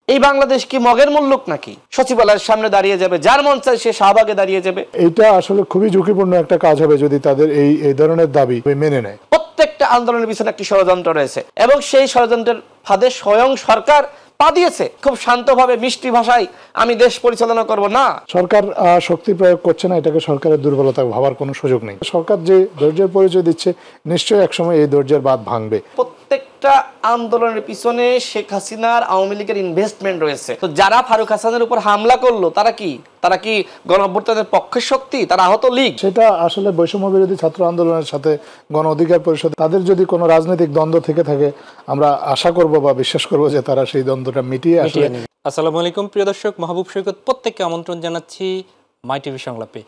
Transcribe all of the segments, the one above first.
এই বাংলাদেশ কি মগের মুল্লুক নাকি? সচিবালয়ের সামনে দাঁড়িয়ে যাবে, যার মন চায় সে শাহবাগে দাঁড়িয়ে যাবে। এটা আসলে খুবই ঝুঁকিপূর্ণ একটা কাজ হবে যদি তাদের এই ধরনের দাবি মেনে নেয়। প্রত্যেকটা আন্দোলনের পিছনে একটি ষড়যন্ত্র রয়েছে এবং সেই ষড়যন্ত্রের ফাঁদে স্বয়ং সরকার পা দিয়েছে। খুব শান্তভাবে মিষ্টি ভাষায় আমি দেশ পরিচালনা করব না, সরকার শক্তি প্রয়োগ করছে না, এটাকে সরকারের দুর্বলতা ভাবার কোনো সুযোগ নেই। সরকার যে ধৈর্যের পরিচয় দিচ্ছে, নিশ্চয়ই একসময় এই ধৈর্যের বাঁধ ভাঙবে। প্রত্যেকটা আন্দোলনের পিছনে শেখ হাসিনার আওয়ামী লীগের ইনভেস্টমেন্ট রয়েছে। তো যারা ফারুক হাসানের উপর হামলা করলো তারা কি গণ অভ্যুত্থানের পক্ষের শক্তি? তারা আহত লীগ। সেটা আসলে বৈষম্য বিরোধী ছাত্র আন্দোলনের সাথে গণ অধিকার পরিষদ, তাদের যদি কোনো রাজনৈতিক দ্বন্দ্ব থেকে থাকে, আমরা আশা করব বা বিশ্বাস করব যে তারা সেই দ্বন্দ্বটা মিটিয়ে আসবে। আসসালামু আলাইকুম প্রিয় দর্শক, মাহবুব সৈকত প্রত্যেককে আমন্ত্রণ জানাচ্ছি মাই টিভি সংলাপে।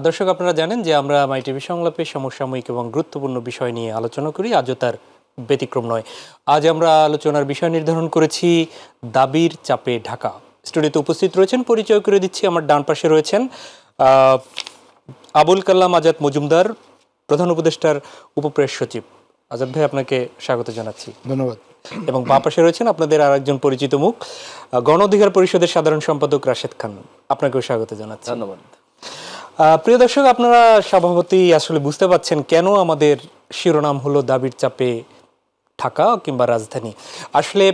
দর্শক, আপনারা জানেন যে আমরা মাই টিভি সংলাপে সমসাময়িক এবং গুরুত্বপূর্ণ বিষয় নিয়ে আলোচনা করি, আজও তার ব্যতিক্রম নয়। আজ আমরা আলোচনার বিষয় নির্ধারণ করেছি দাবির চাপে ঢাকা। স্টুডিওতে উপস্থিত রয়েছেন, পরিচয় করে দিচ্ছি। আমার ডান পাশে রয়েছেন আবুল কালাম আজাদ মজুমদার, প্রধান উপদেষ্টার উপপ্রেস সচিব। আজাদ ভাই, আপনাকে স্বাগত জানাচ্ছি। ধন্যবাদ। এবং বাঁ পাশে রয়েছেন আপনাদের আর একজন পরিচিত মুখ, গণ অধিকার পরিষদের সাধারণ সম্পাদক রাশেদ খান, আপনাকেও স্বাগত জানাচ্ছি। ধন্যবাদ। প্রিয় দর্শক, আপনারা স্বভাবতই আসলে বুঝতে পারছেন কেন আমাদের শিরোনাম হলো দাবির চাপে ঢাকা কিংবা রাজধানী। আসলে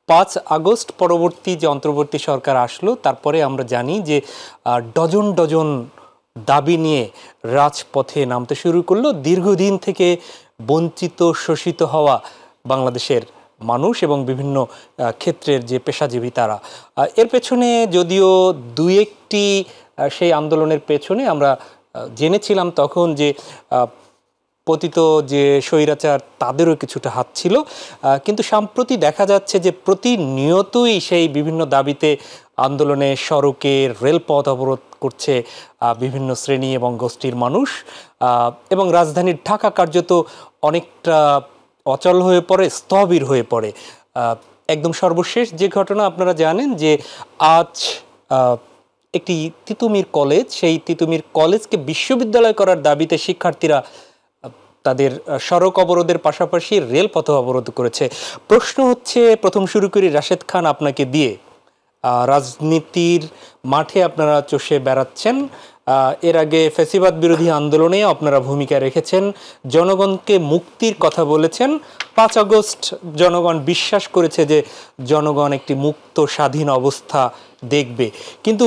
5 আগস্ট পরবর্তী যে অন্তর্বর্তী সরকার আসলো, তারপরে আমরা জানি যে ডজন ডজন দাবি নিয়ে রাজপথে নামতে শুরু করলো দীর্ঘদিন থেকে বঞ্চিত শোষিত হওয়া বাংলাদেশের মানুষ এবং বিভিন্ন ক্ষেত্রের যে পেশাজীবী তারা। এর পেছনে যদিও দুই একটি সেই আন্দোলনের পেছনে আমরা জেনেছিলাম তখন যে পতিত যে স্বৈরাচার তাদেরও কিছুটা হাত ছিল, কিন্তু সম্প্রতি দেখা যাচ্ছে যে প্রতিনিয়তই সেই বিভিন্ন দাবিতে আন্দোলনে সড়কে রেলপথ অবরোধ করছে বিভিন্ন শ্রেণী এবং গোষ্ঠীর মানুষ, এবং রাজধানীর ঢাকা কার্যত অনেকটা অচল হয়ে পড়ে, স্থবির হয়ে পড়ে। একদম সর্বশেষ যে ঘটনা আপনারা জানেন যে আজ একটি তিতুমির কলেজ, সেই তিতুমির কলেজকে বিশ্ববিদ্যালয় করার দাবিতে শিক্ষার্থীরা তাদের সড়ক অবরোধের পাশাপাশি রেলপথ অবরোধ করেছে। প্রশ্ন হচ্ছে, প্রথম শুরু করি রাশেদ খান আপনাকে দিয়ে। রাজনীতির মাঠে আপনারা চষে বেড়াচ্ছেন, এর আগে ফ্যাসিবাদ বিরোধী আন্দোলনে আপনারা ভূমিকা রেখেছেন, জনগণকে মুক্তির কথা বলেছেন। 5 আগস্ট জনগণ বিশ্বাস করেছে যে জনগণ একটি মুক্ত স্বাধীন অবস্থা দেখবে, কিন্তু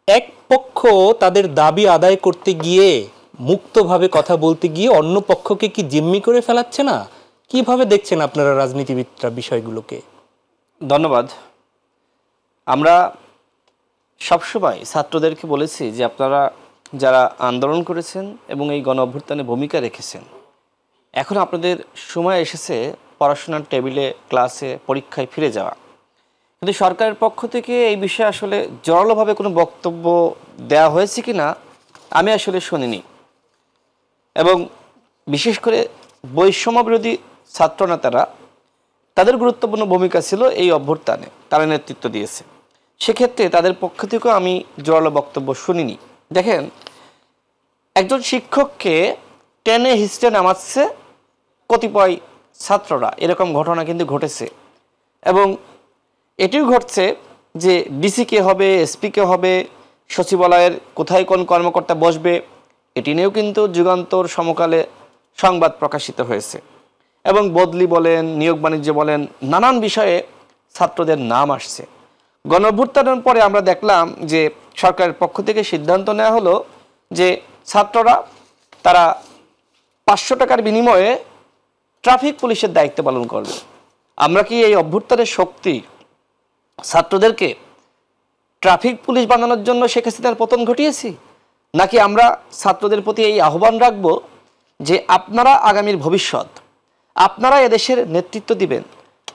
এক পক্ষ তাদের দাবি আদায় করতে গিয়ে, মুক্তভাবে কথা বলতে গিয়ে অন্য পক্ষকে কি জিম্মি করে ফেলাচ্ছে না? কিভাবে দেখছেন আপনারা রাজনীতিবিদরা বিষয়গুলোকে? ধন্যবাদ। আমরা সবসময় ছাত্রদেরকে বলেছি যে আপনারা যারা আন্দোলন করেছেন এবং এই গণ অভ্যুত্থানে ভূমিকা রেখেছেন, এখন আপনাদের সময় এসেছে পড়াশোনার টেবিলে, ক্লাসে, পরীক্ষায় ফিরে যাওয়া। কিন্তু সরকারের পক্ষ থেকে এই বিষয়ে আসলে জোরালোভাবে কোনো বক্তব্য দেওয়া হয়েছে কি না আমি আসলে শুনিনি। এবং বিশেষ করে বৈষম্য বিরোধী ছাত্রনেতারা, তাদের গুরুত্বপূর্ণ ভূমিকা ছিল এই অভ্যুত্থানে, তারা নেতৃত্ব দিয়েছে। সেক্ষেত্রে তাদের পক্ষ থেকেও আমি জোরালো বক্তব্য শুনিনি। দেখেন, একজন শিক্ষককে টেনে হিস্টে নামাচ্ছে কতিপয় ছাত্ররা, এরকম ঘটনা কিন্তু ঘটেছে। এবং এটিও ঘটছে যে ডিসি কে হবে, এসপি কে হবে, সচিবালয়ের কোথায় কোন কর্মকর্তা বসবে, এটি নিয়েও কিন্তু যুগান্তর সমকালে সংবাদ প্রকাশিত হয়েছে। এবং বদলি বলেন, নিয়োগ বাণিজ্য বলেন, নানান বিষয়ে ছাত্রদের নাম আসছে। গণ অভ্যুত্থানের পরে আমরা দেখলাম যে সরকারের পক্ষ থেকে সিদ্ধান্ত নেওয়া হলো যে ছাত্ররা তারা 500 টাকার বিনিময়ে ট্রাফিক পুলিশের দায়িত্ব পালন করবে। আমরা কি এই অভ্যুত্থানের শক্তি ছাত্রদেরকে ট্রাফিক পুলিশ বানানোর জন্য শেখ হাসিনার পতন ঘটিয়েছি? নাকি আমরা ছাত্রদের প্রতি এই আহ্বান রাখব যে আপনারা আগামীর ভবিষ্যৎ, আপনারা এদেশের নেতৃত্ব দিবেন,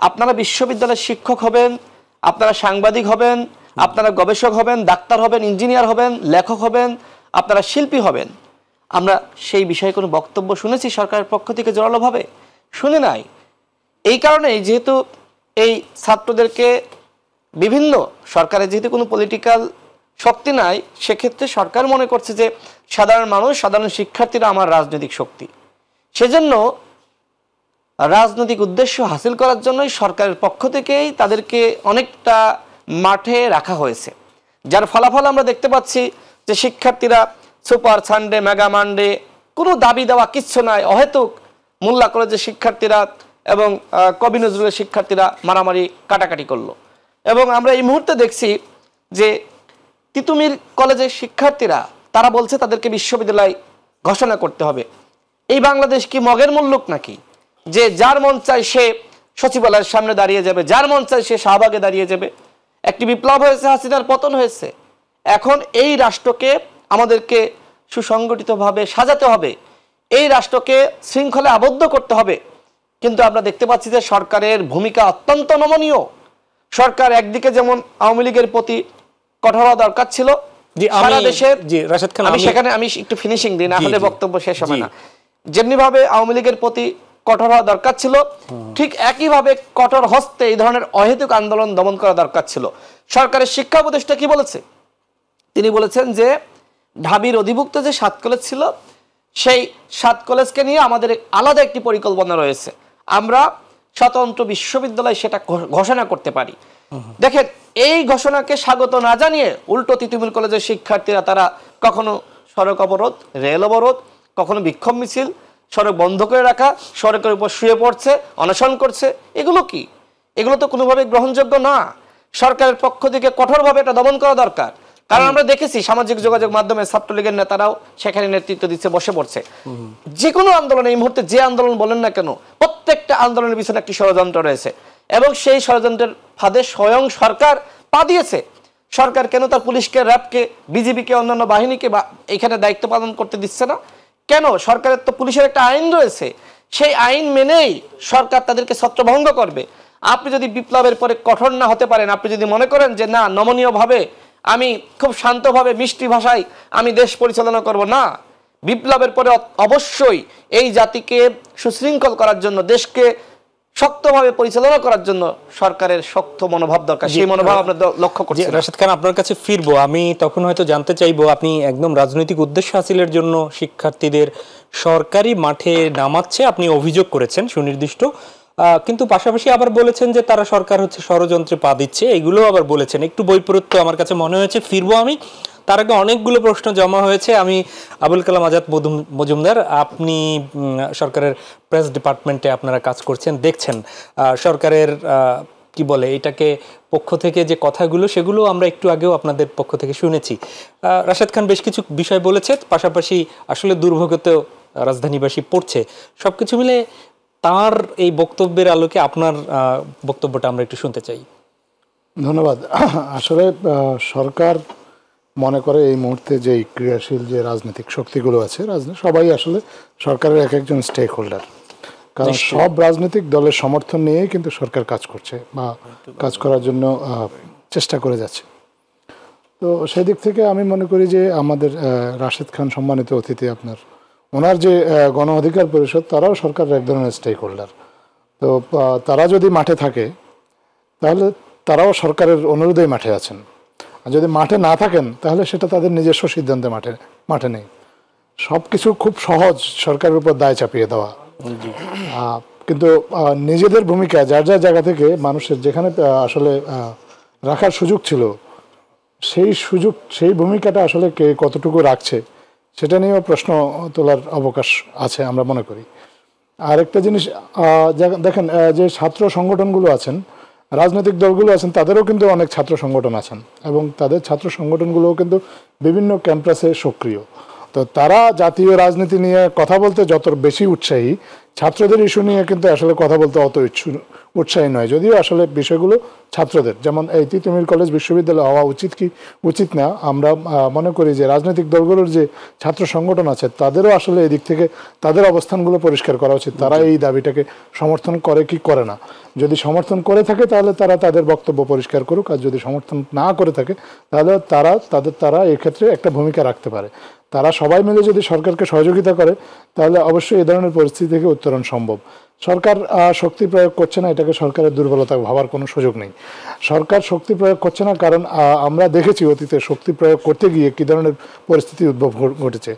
আপনারা বিশ্ববিদ্যালয়ের শিক্ষক হবেন, আপনারা সাংবাদিক হবেন, আপনারা গবেষক হবেন, ডাক্তার হবেন, ইঞ্জিনিয়ার হবেন, লেখক হবেন, আপনারা শিল্পী হবেন। আমরা সেই বিষয়ে কোনো বক্তব্য শুনেছি সরকারের পক্ষ থেকে জোরালোভাবে? শুনে নাই। এই কারণেই যেহেতু এই ছাত্রদেরকে বিভিন্ন সরকারের যেহেতু কোনো পলিটিক্যাল শক্তি নাই, সেক্ষেত্রে সরকার মনে করছে যে সাধারণ মানুষ, সাধারণ শিক্ষার্থীরা আমার রাজনৈতিক শক্তি। সেজন্য রাজনৈতিক উদ্দেশ্য হাসিল করার জন্যই সরকারের পক্ষ থেকেই তাদেরকে অনেকটা মাঠে রাখা হয়েছে, যার ফলাফল আমরা দেখতে পাচ্ছি যে শিক্ষার্থীরা সুপার সানডে, মেগা মানডে, কোনো দাবি দেওয়া কিচ্ছু নাই, অহেতুক মোল্লা কলেজের শিক্ষার্থীরা এবং কবি নজরুলের শিক্ষার্থীরা মারামারি কাটাকাটি করলো। এবং আমরা এই মুহূর্তে দেখছি যে তিতুমির কলেজের শিক্ষার্থীরা তারা বলছে তাদেরকে বিশ্ববিদ্যালয় ঘোষণা করতে হবে। এই বাংলাদেশ কি মগের মুল্লুক নাকি, যে যার মন চায় সে সচিবালয়ের সামনে দাঁড়িয়ে যাবে, যার মন চায় সে শাহবাগে দাঁড়িয়ে যাবে? একটি বিপ্লব হয়েছে, হাসিনার পতন হয়েছে, এখন এই রাষ্ট্রকে আমাদেরকে সুসংগঠিতভাবে সাজাতে হবে, এই রাষ্ট্রকে শৃঙ্খলে আবদ্ধ করতে হবে। কিন্তু আমরা দেখতে পাচ্ছি যে সরকারের ভূমিকা অত্যন্ত নমনীয়। সরকার একদিকে যেমন আওয়ামী লীগের প্রতি কঠোর হওয়া দরকার ছিল, সারা দেশের, আমি একটু ফিনিশিং দিই না হলে বক্তব্য শেষ হবে না, যেমনি ভাবে আওয়ামী লীগের প্রতি কঠোর হওয়া দরকার ছিল, ঠিক একইভাবে কঠোর হস্তে এই ধরনের অহেতুক আন্দোলন দমন করা দরকার ছিল। সরকারের শিক্ষা উপদেষ্টা কি বলেছে? তিনি বলেছেন যে ঢাবির অধিভুক্ত যে 7 কলেজ ছিল, সেই 7 কলেজকে নিয়ে আমাদের আলাদা একটি পরিকল্পনা রয়েছে, আমরা স্বতন্ত্র বিশ্ববিদ্যালয় সেটা ঘোষণা করতে পারি। দেখেন, এই ঘোষণাকে স্বাগত না জানিয়ে উল্টো তিতুমির কলেজের শিক্ষার্থীরা তারা কখনো সড়ক অবরোধ, রেল অবরোধ, কখনো বিক্ষোভ মিছিল, সড়ক বন্ধ করে রাখা, সড়কের উপর শুয়ে পড়ছে, অনশন করছে। এগুলো কি? এগুলো তো কোনোভাবে গ্রহণযোগ্য না। সরকারের পক্ষ থেকে কঠোরভাবে এটা দমন করা দরকার। কারণ আমরা দেখেছি সামাজিক যোগাযোগ মাধ্যমে ছাত্রলীগের নেতারাও সেখানে নেতৃত্ব দিচ্ছে, বসে পড়ছে। যে কোনো আন্দোলন, এই মুহূর্তে যে আন্দোলন বলেন না কেন, প্রত্যেকটা আন্দোলনের পিছনে একটি ষড়যন্ত্র রয়েছে এবং সেই ষড়যন্ত্রের ফাঁদে স্বয়ং সরকার পা দিয়েছে। সরকার কেন তার পুলিশকে, র্যাবকে, বিজিবিকে, অন্যান্য বাহিনীকে এখানে দায়িত্ব পালন করতে দিচ্ছে না? কেন? সরকারের তো পুলিশের একটা আইন রয়েছে, সেই আইন মেনেই সরকার তাদেরকে ছত্রভঙ্গ করবে। আপনি যদি বিপ্লবের পরে কঠোর না হতে পারেন, আপনি যদি মনে করেন যে না, নমনীয়ভাবে আমি খুব শান্তভাবে মিষ্টি ভাষায় আমি দেশ পরিচালনা করব, না, বিপ্লবের পরে অবশ্যই এই জাতিকে সুশৃঙ্খল করার জন্য, দেশকে শক্তভাবে পরিচালনা করার জন্য সরকারের শক্ত মনোভাব দরকার। সেই মনোভাব আমরা লক্ষ্য করছি। রাশেদ খান, আপনার কাছে ফিরবো। আমি তখন হয়তো জানতে চাইবো, আপনি একদম রাজনৈতিক উদ্দেশ্য হাসিলের জন্য শিক্ষার্থীদের সরকারি মাঠে নামাচ্ছে আপনি অভিযোগ করেছেন সুনির্দিষ্ট, কিন্তু পাশাপাশি আবার বলেছেন যে তারা সরকার হচ্ছে ষড়যন্ত্রে পা দিচ্ছে, এগুলো আবার বলেছেন। একটু বৈপরীত্য আমার কাছে মনে হয়েছে। ফিরবো আমি, তার আগে অনেকগুলো প্রশ্ন জমা হয়েছে। আমি আবুল কালাম আজাদ মজুমদার, আপনি সরকারের প্রেস ডিপার্টমেন্টে আপনারা কাজ করছেন, দেখছেন সরকারের কি বলে এটাকে পক্ষ থেকে যে কথাগুলো, সেগুলো আমরা একটু আগেও আপনাদের পক্ষ থেকে শুনেছি। রাশেদ খান বেশ কিছু বিষয় বলেছে, পাশাপাশি আসলে দুর্ভোগতেও রাজধানীবাসী পড়ছে। সবকিছু মিলে তার এই বক্তব্যের আলোকে আপনার বক্তব্যটা আমরা একটু শুনতে চাই। ধন্যবাদ। আসলে সরকার মনে করে এই মুহূর্তে যে ক্রিয়াশীল যে রাজনৈতিক শক্তিগুলো আছে, সবাই আসলে সরকারের এক একজন স্টেক হোল্ডার। কারণ সব রাজনৈতিক দলের সমর্থন নিয়েই কিন্তু সরকার কাজ করছে বা কাজ করার জন্য চেষ্টা করে যাচ্ছে। তো সেই দিক থেকে আমি মনে করি যে আমাদের রাশেদ খান সম্মানিত অতিথি, আপনার ওনার যে গণ অধিকার পরিষদ, তারাও সরকারের এক ধরনের স্টেক হোল্ডার। তো তারা যদি মাঠে থাকে তাহলে তারাও সরকারের অনুরোধেই মাঠে আছেন। আর যদি মাঠে না থাকেন তাহলে সেটা তাদের নিজস্ব সিদ্ধান্তে মাঠে নেই। সব কিছু খুব সহজ সরকারের উপর দায় চাপিয়ে দেওয়া, কিন্তু নিজেদের ভূমিকা যার যার জায়গা থেকে মানুষের যেখানে আসলে রাখার সুযোগ ছিল, সেই ভূমিকাটা আসলে কে কতটুকু রাখছে সেটা নিয়েও প্রশ্ন তোলার অবকাশ আছে আমরা মনে করি। আর একটা জিনিস দেখেন, যে ছাত্র সংগঠনগুলো আছেন, রাজনৈতিক দলগুলো আছেন, তাদেরও কিন্তু অনেক ছাত্র সংগঠন আছেন এবং তাদের ছাত্র সংগঠনগুলোও কিন্তু বিভিন্ন ক্যাম্পাসে সক্রিয়। তো তারা জাতীয় রাজনীতি নিয়ে কথা বলতে যত বেশি উৎসাহী, ছাত্রদের ইস্যু নিয়ে কিন্তু আসলে কথা বলতে অত উৎসাহী নয়। যদিও আসলে বিষয়গুলো ছাত্রদের, যেমন এই তিতুমির কলেজ বিশ্ববিদ্যালয় হওয়া উচিত কি উচিত না, আমরা মনে করি যে রাজনৈতিক দলগুলোর যে ছাত্র সংগঠন আছে তাদেরও আসলে এই দিক থেকে তাদের অবস্থানগুলো পরিষ্কার করা উচিত। তারা এই দাবিটাকে সমর্থন করে কি করে না। যদি সমর্থন করে থাকে তাহলে তারা তাদের বক্তব্য পরিষ্কার করুক, আর যদি সমর্থন না করে থাকে তাহলে তারা এক্ষেত্রে একটা ভূমিকা রাখতে পারে। তারা সবাই মিলে যদি সরকারকে সহযোগিতা করে তাহলে অবশ্যই এই ধরনের পরিস্থিতি থেকে উত্তরণ সম্ভব। সরকার শক্তি প্রয়োগ করছে না, এটাকে সরকারের দুর্বলতা ভাবার কোনো সুযোগ নেই। সরকার শক্তি প্রয়োগ করছে না কারণ আমরা দেখেছি অতীতে শক্তি প্রয়োগ করতে গিয়ে কী ধরনের পরিস্থিতি উদ্ভব ঘটেছে।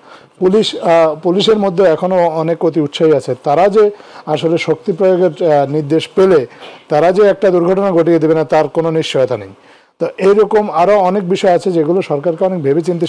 পুলিশের মধ্যে এখনও অনেক অতি উৎসাহী আছে, তারা যে আসলে শক্তি প্রয়োগের নির্দেশ পেলে তারা যে একটা দুর্ঘটনা ঘটিয়ে দেবে না তার কোনো নিশ্চয়তা নেই। তো এইরকম আরও অনেক বিষয় আছে যেগুলো সরকারকে অনেক ভেবেচিন্তে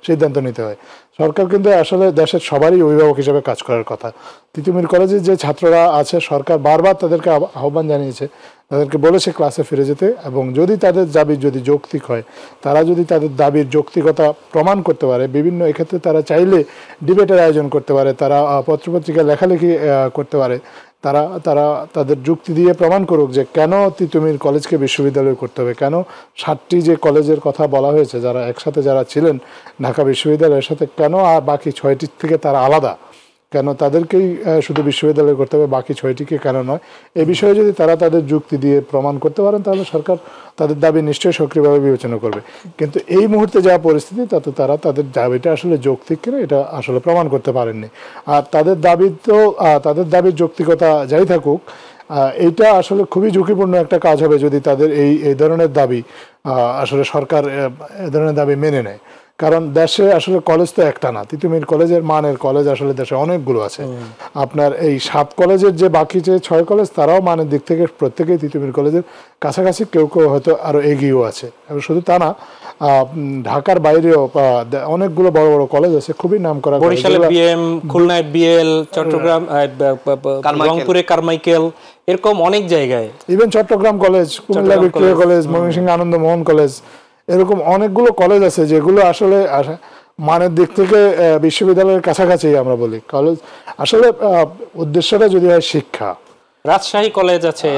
সিদ্ধান্ত নিতে হয়। সরকার কিন্তু আসলে দেশের সবারই অভিভাবক হিসেবে কাজ করার কথা। তিতুমির কলেজের যে ছাত্ররা আছে সরকার বারবার তাদেরকে আহ্বান জানিয়েছে, তাদেরকে বলেছে ক্লাসে ফিরে যেতে, এবং যদি তাদের দাবি যদি যৌক্তিক হয়, তারা যদি তাদের দাবির যৌক্তিকতা প্রমাণ করতে পারে, বিভিন্ন এক্ষেত্রে তারা চাইলে ডিবেটের আয়োজন করতে পারে, তারা পত্রপত্রিকায় লেখালেখি করতে পারে, তাদের যুক্তি দিয়ে প্রমাণ করুক যে কেন তিতুমির কলেজকে বিশ্ববিদ্যালয় করতে হবে, কেন 7টি যে কলেজের কথা বলা হয়েছে যারা একসাথে যারা ছিলেন ঢাকা বিশ্ববিদ্যালয়ের সাথে, কেন আর বাকি 6টির থেকে তারা আলাদা, কেন তাদেরকেই শুধু বিশ্ববিদ্যালয় করতে হবে, বাকি 6টিকে কেন নয়। এই বিষয়ে যদি তারা তাদের যুক্তি দিয়ে প্রমাণ করতে পারেন তাহলে সরকার তাদের দাবি নিশ্চয়ই সক্রিয়ভাবে বিবেচনা করবে। কিন্তু এই মুহূর্তে যা পরিস্থিতি তাতে তারা তাদের দাবিটা আসলে যৌক্তিক কিনা এটা আসলে প্রমাণ করতে পারেননি। আর তাদের দাবির যৌক্তিকতা যাই থাকুক, এইটা আসলে খুবই ঝুঁকিপূর্ণ একটা কাজ হবে যদি তাদের এই ধরনের দাবি আসলে সরকার এ ধরনের দাবি মেনে নেয়। কারণ দেশে আসলে কলেজ তো একটা না, তিতুমির কলেজের মানের কলেজ আসলে দেশে অনেকগুলো আছে। আপনার এই 7 কলেজের যে বাকি যে 6 কলেজ তারাও মানের দিক থেকে প্রত্যেকেই তিতুমির কলেজের কাছাকাছি, কেউ কেউ হয়তো আরও এগিয়েও আছে। এবং শুধু তা না, ঢাকার বাইরেও অনেকগুলো বড় বড় কলেজ আছে, খুবই নাম করা, বরিশালে বিএম, খুলনায় বিএল, চট্টগ্রাম রংপুরে কারমাইকেল, এরকম অনেক জায়গায়, even Chattogram college, Comilla Victoria college, Mymensingh Anandamohan college, এরকম অনেকগুলো কলেজ আছে যেগুলো আসলে মানের দিক থেকে বিশ্ববিদ্যালয়ের কাছাকাছি। আমরা বলি কলেজ আসলে উদ্দেশ্যটা যদি হয় শিক্ষা। রাজশাহী কলেজ আছে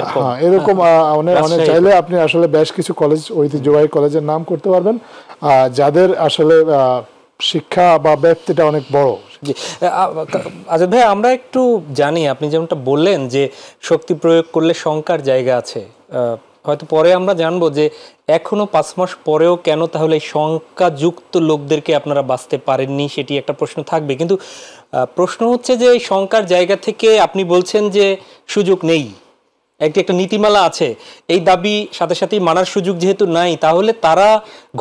এরকম অনেক চাইলে আপনি আসলে বেশ কিছু কলেজ ঐতিহ্যবাহী কলেজের নাম করতে পারবেন যাদের আসলে শিক্ষা বা ব্যক্তিটা অনেক বড়। আজাদ ভাই, আমরা একটু জানি আপনি যেমনটা বললেন যে শক্তি প্রয়োগ করলে শঙ্কার জায়গা আছে, হয়তো পরে আমরা জানবো যে এখনো 5 মাস পরেও কেন তাহলে শঙ্কাযুক্ত লোকদেরকে আপনারা বাঁচতে পারেননি, সেটি একটা প্রশ্ন থাকবে। কিন্তু প্রশ্ন হচ্ছে যে এই শঙ্কার জায়গা থেকে আপনি বলছেন যে সুযোগ নেই, একটা নীতিমালা আছে, এই দাবি সাথে সাথেই মানার সুযোগ যেহেতু নাই, তাহলে তারা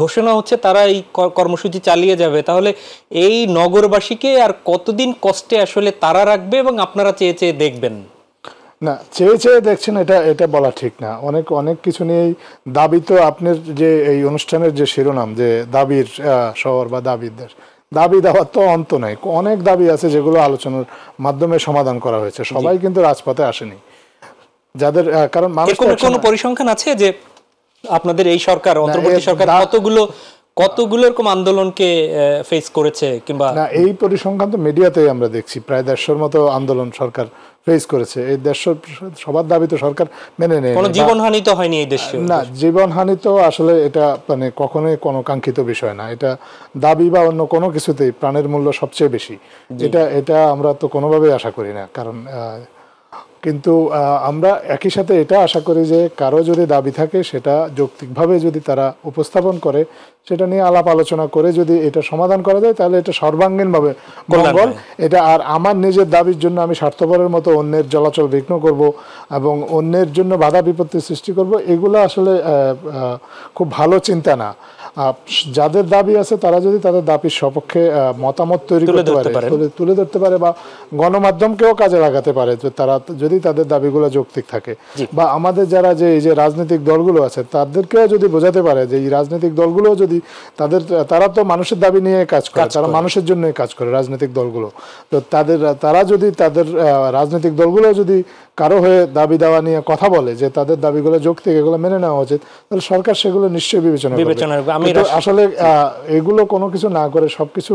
ঘোষণা হচ্ছে তারা এই কর্মসূচি চালিয়ে যাবে। তাহলে এই নগরবাসীকে আর কতদিন কষ্টে আসলে তারা রাখবে এবং আপনারা চেয়ে চেয়ে দেখবেন? না, চেয়ে দেখছেন এটা বলা ঠিক না। অনেক কিছু নিয়েই দাবি, তো আপনার যে এই অনুষ্ঠানের যে শিরোনাম যে দাবির শহর বা দাবির দেশ, দাবি দেওয়ার তো অন্ত নাই। অনেক দাবি আছে যেগুলো আলোচনার মাধ্যমে সমাধান করা হয়েছে, সবাই কিন্তু রাজপথে আসেনি। যাদের কারণ মানুষ কোনো পরিসংখ্যান আছে যে আপনাদের এই সরকার, অন্তর্বর্তী সরকার কতগুলো এরকম আন্দোলনকে ফেস করেছে? কিংবা না, এই পরিসংখ্যান তো মিডিয়াতেই আমরা দেখছি, প্রায় 150 মতো আন্দোলন সরকার ফেস করেছে। এই 150 সবার দাবি তো সরকার মেনে নেয়। কোনো জীবনহানি তো হয়নি এই দেশে? না, জীবনহানি তো আসলে এটা মানে কখনোই কোনো কাঙ্ক্ষিত বিষয় না। এটা দাবি বা অন্য কোনো কিছুতেই প্রাণের মূল্য সবচেয়ে বেশি, এটা আমরা তো কোনোভাবেই আশা করি না। কারণ কিন্তু আমরা একই সাথে এটা আশা করি যে কারো যদি দাবি থাকে সেটা যৌক্তিকভাবে যদি তারা উপস্থাপন করে, সেটা নিয়ে আলাপ আলোচনা করে যদি এটা সমাধান করা যায় তাহলে এটা সর্বাঙ্গীনভাবে মঙ্গল। এটা আর আমার নিজের দাবির জন্য আমি স্বার্থপরের মতো অন্যের চলাচল বিঘ্ন করব এবং অন্যের জন্য বাধা বিপত্তি সৃষ্টি করব, এগুলো আসলে খুব ভালো চিন্তা না। যাদের দাবি আছে তারা যদি তাদের দাবির সপক্ষে মতামত তৈরি করতে পারে, তুলে ধরতে পারে বা গণমাধ্যমকেও কাজে লাগাতে পারে, যে তারা যদি তাদের দাবিগুলো যৌক্তিক থাকে, বা আমাদের যারা যে এই যে রাজনৈতিক দলগুলো আছে তাদেরকেও যদি বোঝাতে পারে যে এই রাজনৈতিক দলগুলো যদি তারা তো মানুষের দাবি নিয়ে কাজ করে, তারা মানুষের জন্যই কাজ করে রাজনৈতিক দলগুলো, তো তারা যদি তাদের রাজনৈতিক দলগুলো যদি কারো হয়ে দাবি দেওয়া নিয়ে কথা বলে যে তাদের দাবিগুলো যৌক্তিক, এগুলো মেনে নেওয়া উচিত, তাহলে সরকার সেগুলো নিশ্চয়ই বিবেচনা করবে। আসলে এগুলো কোনো কিছু না করে সবকিছু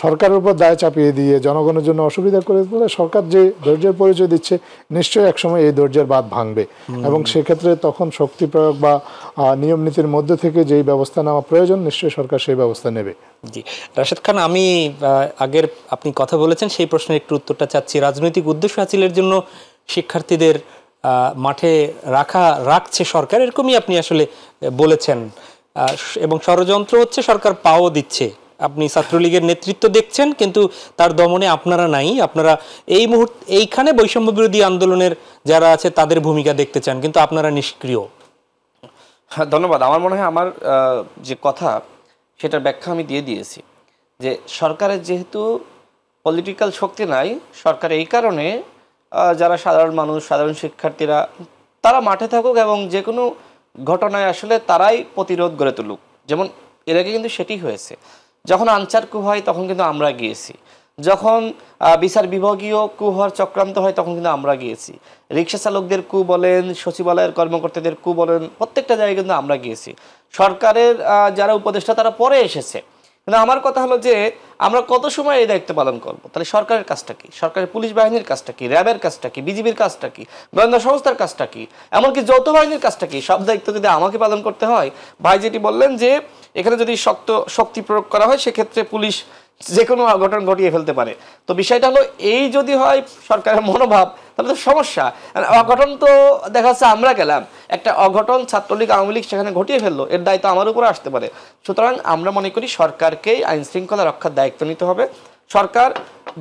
সরকারের উপর দায় চাপিয়ে দিয়ে জনগণের জন্য অসুবিধা করে দিলে সরকার যে ধৈর্যের পরিচয় দিচ্ছে নিশ্চয়ই একসময় এই ধৈর্যের বাঁধ ভাঙবে, এবং সেক্ষেত্রে তখন শক্তি প্রয়োগ বা নিয়ম নীতির মধ্যে থেকে যেই ব্যবস্থা নেওয়া প্রয়োজন নিশ্চয়ই সরকার সেই ব্যবস্থা নেবে। জি রাশেদ খান, আমি আগের আপনি কথা বলেছেন সেই প্রশ্নের একটু উত্তরটা চাচ্ছি। রাজনৈতিক উদ্দেশ্য হাসিলের জন্য শিক্ষার্থীদের মাঠে রাখছে সরকার, এরকমই আপনি আসলে বলেছেন, এবং ষড়যন্ত্র হচ্ছে সরকার পাও দিচ্ছে আপনি ছাত্রলীগের নেতৃত্ব দেখছেন, কিন্তু তার দমনে আপনারা নাই। আপনারা এই মুহূর্তে এইখানে বৈষম্য বিরোধী আন্দোলনের যারা আছে তাদের ভূমিকা দেখতে চান, কিন্তু আপনারা নিষ্ক্রিয়। হ্যাঁ, ধন্যবাদ। আমার মনে হয় আমার যে কথা সেটার ব্যাখ্যা আমি দিয়ে দিয়েছি, যে সরকারের যেহেতু পলিটিক্যাল শক্তি নাই, সরকার এই কারণে যারা সাধারণ মানুষ, সাধারণ শিক্ষার্থীরা তারা মাঠে থাকুক এবং যে কোনো ঘটনায় আসলে তারাই প্রতিরোধ গড়ে তুলুক। যেমন এর আগে কিন্তু সেটি হয়েছে, যখন আনসার কু হয় তখন কিন্তু আমরা গিয়েছি, যখন বিচার বিভাগীয় কু হওয়ার চক্রান্ত হয় তখন কিন্তু আমরা গিয়েছি, রিক্সা চালকদের কু বলেন, সচিবালয়ের কর্মকর্তাদের কু বলেন, প্রত্যেকটা জায়গায় কিন্তু আমরা গিয়েছি। সরকারের যারা উপদেষ্টা তারা পরে এসেছে। কিন্তু আমার কথা হলো যে আমরা কত সময় এই দায়িত্ব পালন করব? তাহলে সরকারের কাজটা কি? সরকারের পুলিশ বাহিনীর কাজটা কি? র্যাবের কাজটা কি? বিজিবির কাজটা কি? গোয়েন্দা সংস্থার কাজটা কি? এমনকি যৌথ বাহিনীর কাজটা কি? সব দায়িত্ব যদি আমাকে পালন করতে হয়, ভাই যেটি বললেন যে এখানে যদি শক্তি প্রয়োগ করা হয় সেক্ষেত্রে পুলিশ যে কোনো অঘটন ঘটিয়ে ফেলতে পারে। তো বিষয়টা হলো এই যদি হয় সরকারের মনোভাব, তাহলে তো সমস্যা। অঘটন তো দেখা যাচ্ছে আমরা গেলাম, একটা অঘটন ছাত্রলীগ আওয়ামী লীগ সেখানে ঘটিয়ে ফেললো, এর দায়িত্ব আমার উপরে আসতে পারে। সুতরাং আমরা মনে করি সরকারকেই আইন শৃঙ্খলা রক্ষার দায়িত্ব নিতে হবে। সরকার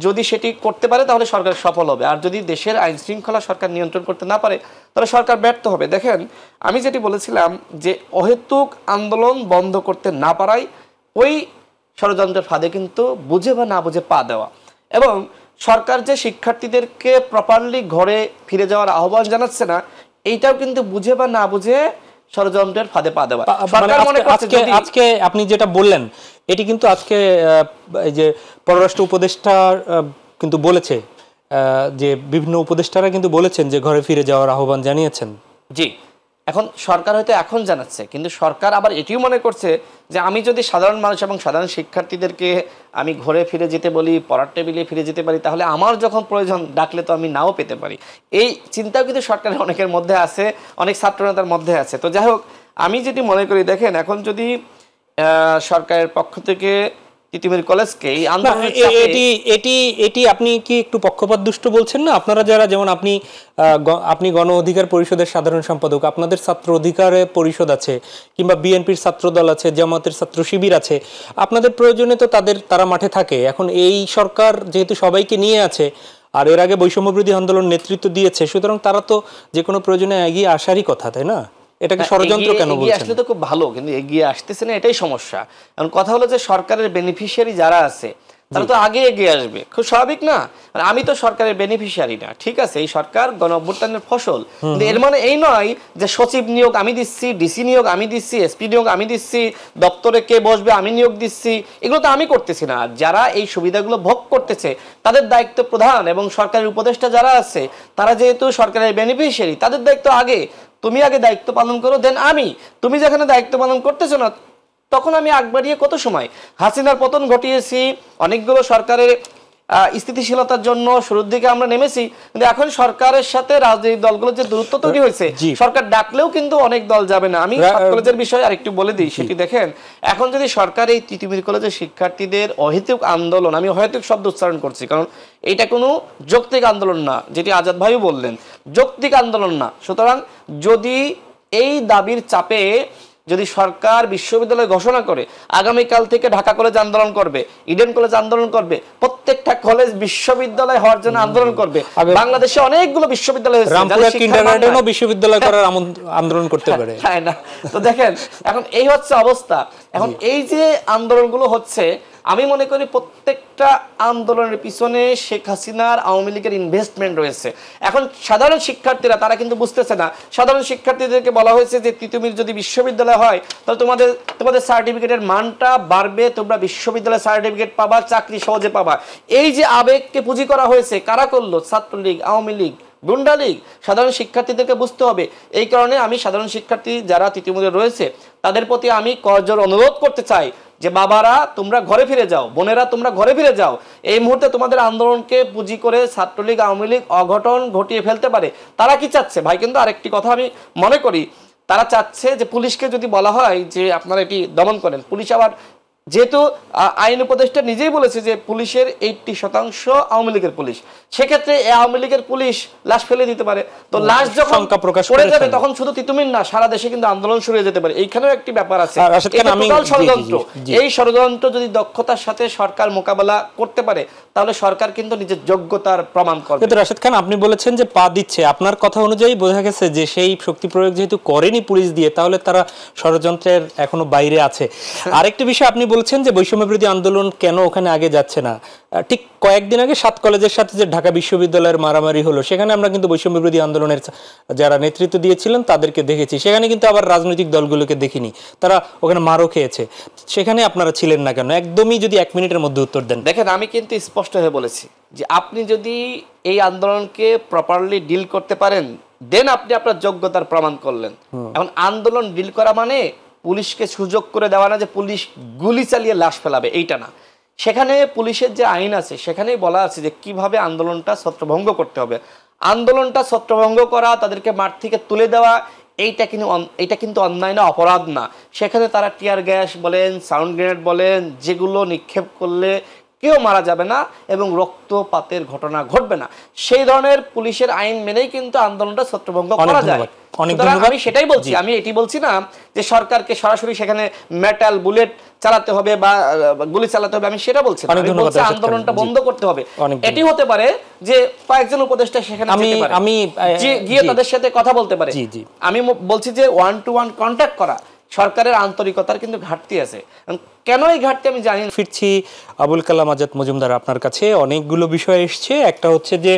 যদি সেটি করতে পারে তাহলে সরকার সফল হবে, আর যদি দেশের আইন শৃঙ্খলা সরকার নিয়ন্ত্রণ করতে না পারে তাহলে সরকার ব্যর্থ হবে। দেখেন, আমি যেটি বলেছিলাম যে অহেতুক আন্দোলন বন্ধ করতে না পারায় ওই ষড়যন্ত্রের ফাঁদে কিন্তু বুঝে বা না বুঝে পা দেওয়া, এবং সরকার যে শিক্ষার্থীদেরকে প্রপারলি ঘরে ফিরে যাওয়ার আহ্বান জানাচ্ছে না, এইটাও কিন্তু বুঝে বা না বুঝে ষড়যন্ত্রের ফাঁদে পা দেওয়া। সরকার মনে করছে আজকে আপনি যেটা বললেন এটি কিন্তু আজকে এই যে পররাষ্ট্র উপদেষ্টা কিন্তু বলেছে, যে বিভিন্ন উপদেষ্টারা কিন্তু বলেছেন যে ঘরে ফিরে যাওয়ার আহ্বান জানিয়েছেন। জি, এখন সরকার হয়তো এখন জানাচ্ছে, কিন্তু সরকার আবার এটিও মনে করছে যে আমি যদি সাধারণ মানুষ এবং সাধারণ শিক্ষার্থীদেরকে আমি ঘরে ফিরে যেতে বলি, পড়ার টেবিলে ফিরে যেতে পারি, তাহলে আমার যখন প্রয়োজন ডাকলে তো আমি নাও পেতে পারি। এই চিন্তাও কিন্তু সরকারের অনেকের মধ্যে আছে, অনেক ছাত্রনেতার মধ্যে আছে। তো যাই হোক, আমি যেটি মনে করি, দেখেন এখন যদি সরকারের পক্ষ থেকে তিতুমির কলেজকে এই আন্দোলনের এটি আপনি কি একটু পক্ষপাত দুষ্ট বলছেন না? আপনারা যারা, যেমন আপনি গণ অধিকার পরিষদের সাধারণ সম্পাদক, আপনাদের ছাত্র অধিকার পরিষদ আছে, কিংবা বিএনপির ছাত্র দল আছে, জামাতের ছাত্র শিবির আছে, আপনাদের প্রয়োজনে তো তারা মাঠে থাকে। এখন এই সরকার যেহেতু সবাইকে নিয়ে আছে আর এর আগে বৈষম্য বিরোধী আন্দোলন নেতৃত্ব দিয়েছে, সুতরাং তারা তো যে কোনো প্রয়োজনে এগিয়ে আসারই কথা, তাই না? এটাকে ষড়যন্ত্র কেন বলছেন? আসলে তো খুব ভালো, কিন্তু এগিয়ে আসতেছে না, এটাই সমস্যা। কারণ কথা হলো যে সরকারের বেনিফিশিয়ারি যারা আছে তারা তো আগে এগিয়ে আসবে, খুব স্বাভাবিক না? আমি তো সরকারের বেনিফিশিয়ারি না, ঠিক আছে, এই সরকার গণ অভ্যুত্থানের ফসল, কিন্তু এর মানে এই নয় যে সচিব নিয়োগ আমি দিচ্ছি, ডিসি নিয়োগ আমি দিচ্ছি, এসপি নিয়োগ আমি দিচ্ছি, দপ্তরে কে বসবে আমি নিয়োগ দিচ্ছি, এগুলো তো আমি করতেছি না। যারা এই সুবিধাগুলো ভোগ করতেছে তাদের দায়িত্ব প্রধান, এবং সরকারের উপদেষ্টা যারা আছে তারা যেহেতু সরকারের বেনিফিশিয়ারি, তাদের দায়িত্ব আগে, তুমি আগে দায়িত্ব পালন করো, দেন আমি। তুমি যেখানে দায়িত্ব পালন করতেছো না তখন আমি আগ বাড়িয়ে কত সময় হাসিনার পতন ঘটিয়েছি, অনেকগুলো সরকারের স্থিতিশীলতার জন্য শুরুর দিকে আমরা নেমেছি, কিন্তু এখন সরকারের সাথে রাজনৈতিক দলগুলোর যে দূরত্ব তৈরি হয়েছে, সরকার ডাকলেও কিন্তু অনেক দল যাবে না। আমি কলেজের বিষয়ে আরেকটু বলে দিই, সেটি দেখেন, এখন যদি সরকার এই তিতুমির কলেজের শিক্ষার্থীদের অহেতুক আন্দোলন, আমি অহেতুক শব্দ উচ্চারণ করছি কারণ এইটা কোনো যৌক্তিক আন্দোলন না, যেটি আজাদ ভাইও বললেন, যৌক্তিক আন্দোলন না। সুতরাং যদি এই দাবির চাপে যদি সরকার বিশ্ববিদ্যালয় ঘোষণা করে আগামীকাল থেকে ঢাকা কলেজ আন্দোলন করবে, ইডেন কলেজ আন্দোলন করবে, প্রত্যেকটা কলেজ বিশ্ববিদ্যালয় হওয়ার জন্য আন্দোলন করবে, বাংলাদেশে অনেকগুলো বিশ্ববিদ্যালয় হয়েছে, বিশ্ববিদ্যালয় করার আন্দোলন করতে পারে, তাই না? তো দেখেন এখন এই হচ্ছে অবস্থা। এখন এই যে আন্দোলনগুলো হচ্ছে, আমি মনে করি প্রত্যেকটা আন্দোলনের পিছনে শেখ হাসিনার আওয়ামী লীগের ইনভেস্টমেন্ট রয়েছে। এখন সাধারণ শিক্ষার্থীরা তারা কিন্তু বুঝতেছে না। সাধারণ শিক্ষার্থীদেরকে বলা হয়েছে যে তিতুমির যদি বিশ্ববিদ্যালয় হয় তাহলে তোমাদের সার্টিফিকেটের মানটা বাড়বে, তোমরা বিশ্ববিদ্যালয় সার্টিফিকেট পাবা, চাকরি সহজে পাবা। এই যে আবেগকে পুঁজি করা হয়েছে, কারা করলো? ছাত্রলীগ, আওয়ামী লীগ, গুন্ডা লীগ। সাধারণ শিক্ষার্থীদেরকে বুঝতে হবে। এই কারণে আমি সাধারণ শিক্ষার্থী যারা তিতুমিরে রয়েছে তাদের প্রতি আমি করজোড়ে অনুরোধ করতে চাই যে বাবারা তোমরা ঘরে ফিরে যাও, বোনেরা তোমরা ঘরে ফিরে যাও। এই মুহূর্তে তোমাদের আন্দোলনকে পুঁজি করে ছাত্রলীগ, আওয়ামী লীগ অঘটন ঘটিয়ে ফেলতে পারে। তারা কি চাচ্ছে ভাই? কিন্তু আরেকটি কথা আমি মনে করি, তারা চাচ্ছে যে পুলিশকে যদি বলা হয় যে আপনারা এটি দমন করেন, পুলিশ আবার যেহেতু আইন উপদেষ্টা নিজেই বলেছে যে পুলিশের 80% আওয়ামী লীগের পুলিশ, সেক্ষেত্রে আওয়ামী লীগের পুলিশ লাশ ফেলে দিতে পারে। তো লাশ যখন পড়ে যাবে তখন শুধু তিতুমির না, সারা দেশে কিন্তু আন্দোলন শুরু হয়ে যেতে পারে। এইখানেও একটি ব্যাপার আছে, ষড়যন্ত্র। এই ষড়যন্ত্র যদি দক্ষতার সাথে সরকার মোকাবেলা করতে পারে তাহলে সরকার কিন্তু নিজের যোগ্যতার প্রমাণ করবে। কিন্তু রাশেদ খান, আপনি বলেছেন যে পা দিচ্ছে, আপনার কথা অনুযায়ী বোঝা গেছে যে সেই শক্তি প্রয়োগ যেহেতু করেনি পুলিশ দিয়ে, তাহলে তারা ষড়যন্ত্রের এখনো বাইরে আছে। আরেকটি বিষয় আপনি বলছেন যে বৈষম্য বিরোধী আন্দোলন কেন ওখানে আগে যাচ্ছে না। ঠিক কয়েকদিন আগে 7 কলেজের সাথে যে ঢাকা বিশ্ববিদ্যালয়ের মারামারি হলো, সেখানে আমরা কিন্তু বৈষম্য বিরোধী আন্দোলনের যারা নেতৃত্ব দিয়েছিলেন তাদেরকে দেখেছি, সেখানে কিন্তু আবার রাজনৈতিক দলগুলোকে দেখিনি, তারা ওখানে মারও খেয়েছে। সেখানে আপনারা ছিলেন না কেন? একদমই যদি 1 মিনিটের মধ্যে উত্তর দেন। দেখেন, আমি কিন্তু স্পষ্ট হয়ে বলেছি যে আপনি যদি এই আন্দোলনকে প্রপারলি ডিল করতে পারেন দেন আপনি আপনার যোগ্যতার প্রমাণ করলেন। এখন আন্দোলন ডিল করা মানে পুলিশকে সুযোগ করে দেওয়া না যে পুলিশ গুলি চালিয়ে লাশ ফেলাবে, এইটা না। সেখানে পুলিশের যে আইন আছে সেখানেই বলা আছে যে কিভাবে আন্দোলনটা ছত্রভঙ্গ করতে হবে। আন্দোলনটা ছত্রভঙ্গ করা, তাদেরকে মাঠ থেকে তুলে দেওয়া, এইটা কিন্তু অন্যায় না, অপরাধ না। সেখানে তারা টিয়ার গ্যাস বলেন, সাউন্ড গ্রেনেড বলেন, যেগুলো নিক্ষেপ করলে কেউ মারা যাবে না এবং রক্তপাতের ঘটনা ঘটবে না, সেই ধরনের পুলিশের আইন মেনেই কিন্তু আন্দোলনটা ছত্রভঙ্গ করা যায়। আমি সেটাই বলছি, আমি এটি বলছি না যে সরকারকে সরাসরি সেখানে মেটাল বুলেট চালাতে হবে বা গুলি চালাতে হবে, আমি সেটা বলছি না। আমি বলছি আন্দোলনটা বন্ধ করতে হবে। এটি হতে পারে যে কয়েকজন উপদেষ্টা সেখানে গিয়ে তাদের সাথে কথা বলতে পারে। আমি বলছি যে 1-to-1 কন্ট্যাক্ট করা। সরকারের আন্তরিকতার কিন্তু ঘাটতি আছে। কেন এই ঘাটতি আমি জানি না। ফিরছি আবুল কালাম আজাদ মজুমদার, আপনার কাছে অনেকগুলো বিষয় এসছে। একটা হচ্ছে যে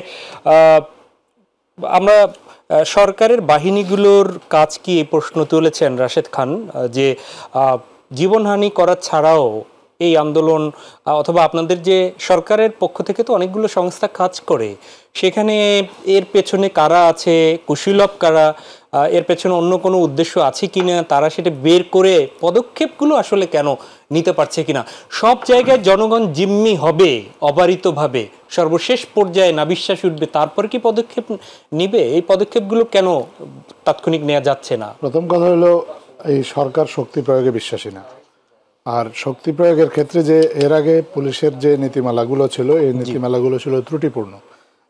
আমরা সরকারের বাহিনীগুলোর কাজ কি, এই প্রশ্ন তুলেছেন রাশেদ খান, যে জীবনহানি করা ছাড়াও এই আন্দোলন অথবা আপনাদের যে সরকারের পক্ষ থেকে তো অনেকগুলো সংস্থা কাজ করে, সেখানে এর পেছনে কারা আছে, কুশীলভ কারা, এর পেছনে অন্য কোনো উদ্দেশ্য আছে কিনা, তারা সেটা বের করে পদক্ষেপগুলো আসলে কেন নিতে পারছে কিনা। সব জায়গায় জনগণ জিম্মি হবে অবারিতভাবে, সর্বশেষ পর্যায়ে না বিশ্বাস উঠবে, তারপর কি পদক্ষেপ নিবে? এই পদক্ষেপগুলো কেন তাৎক্ষণিক নেওয়া যাচ্ছে না? প্রথম কথা হলো, এই সরকার শক্তি প্রয়োগে বিশ্বাসী না। আর শক্তি প্রয়োগের ক্ষেত্রে যে এর আগে পুলিশের যে নীতিমালাগুলো ছিল, এই নীতিমালাগুলো ছিল ত্রুটিপূর্ণ,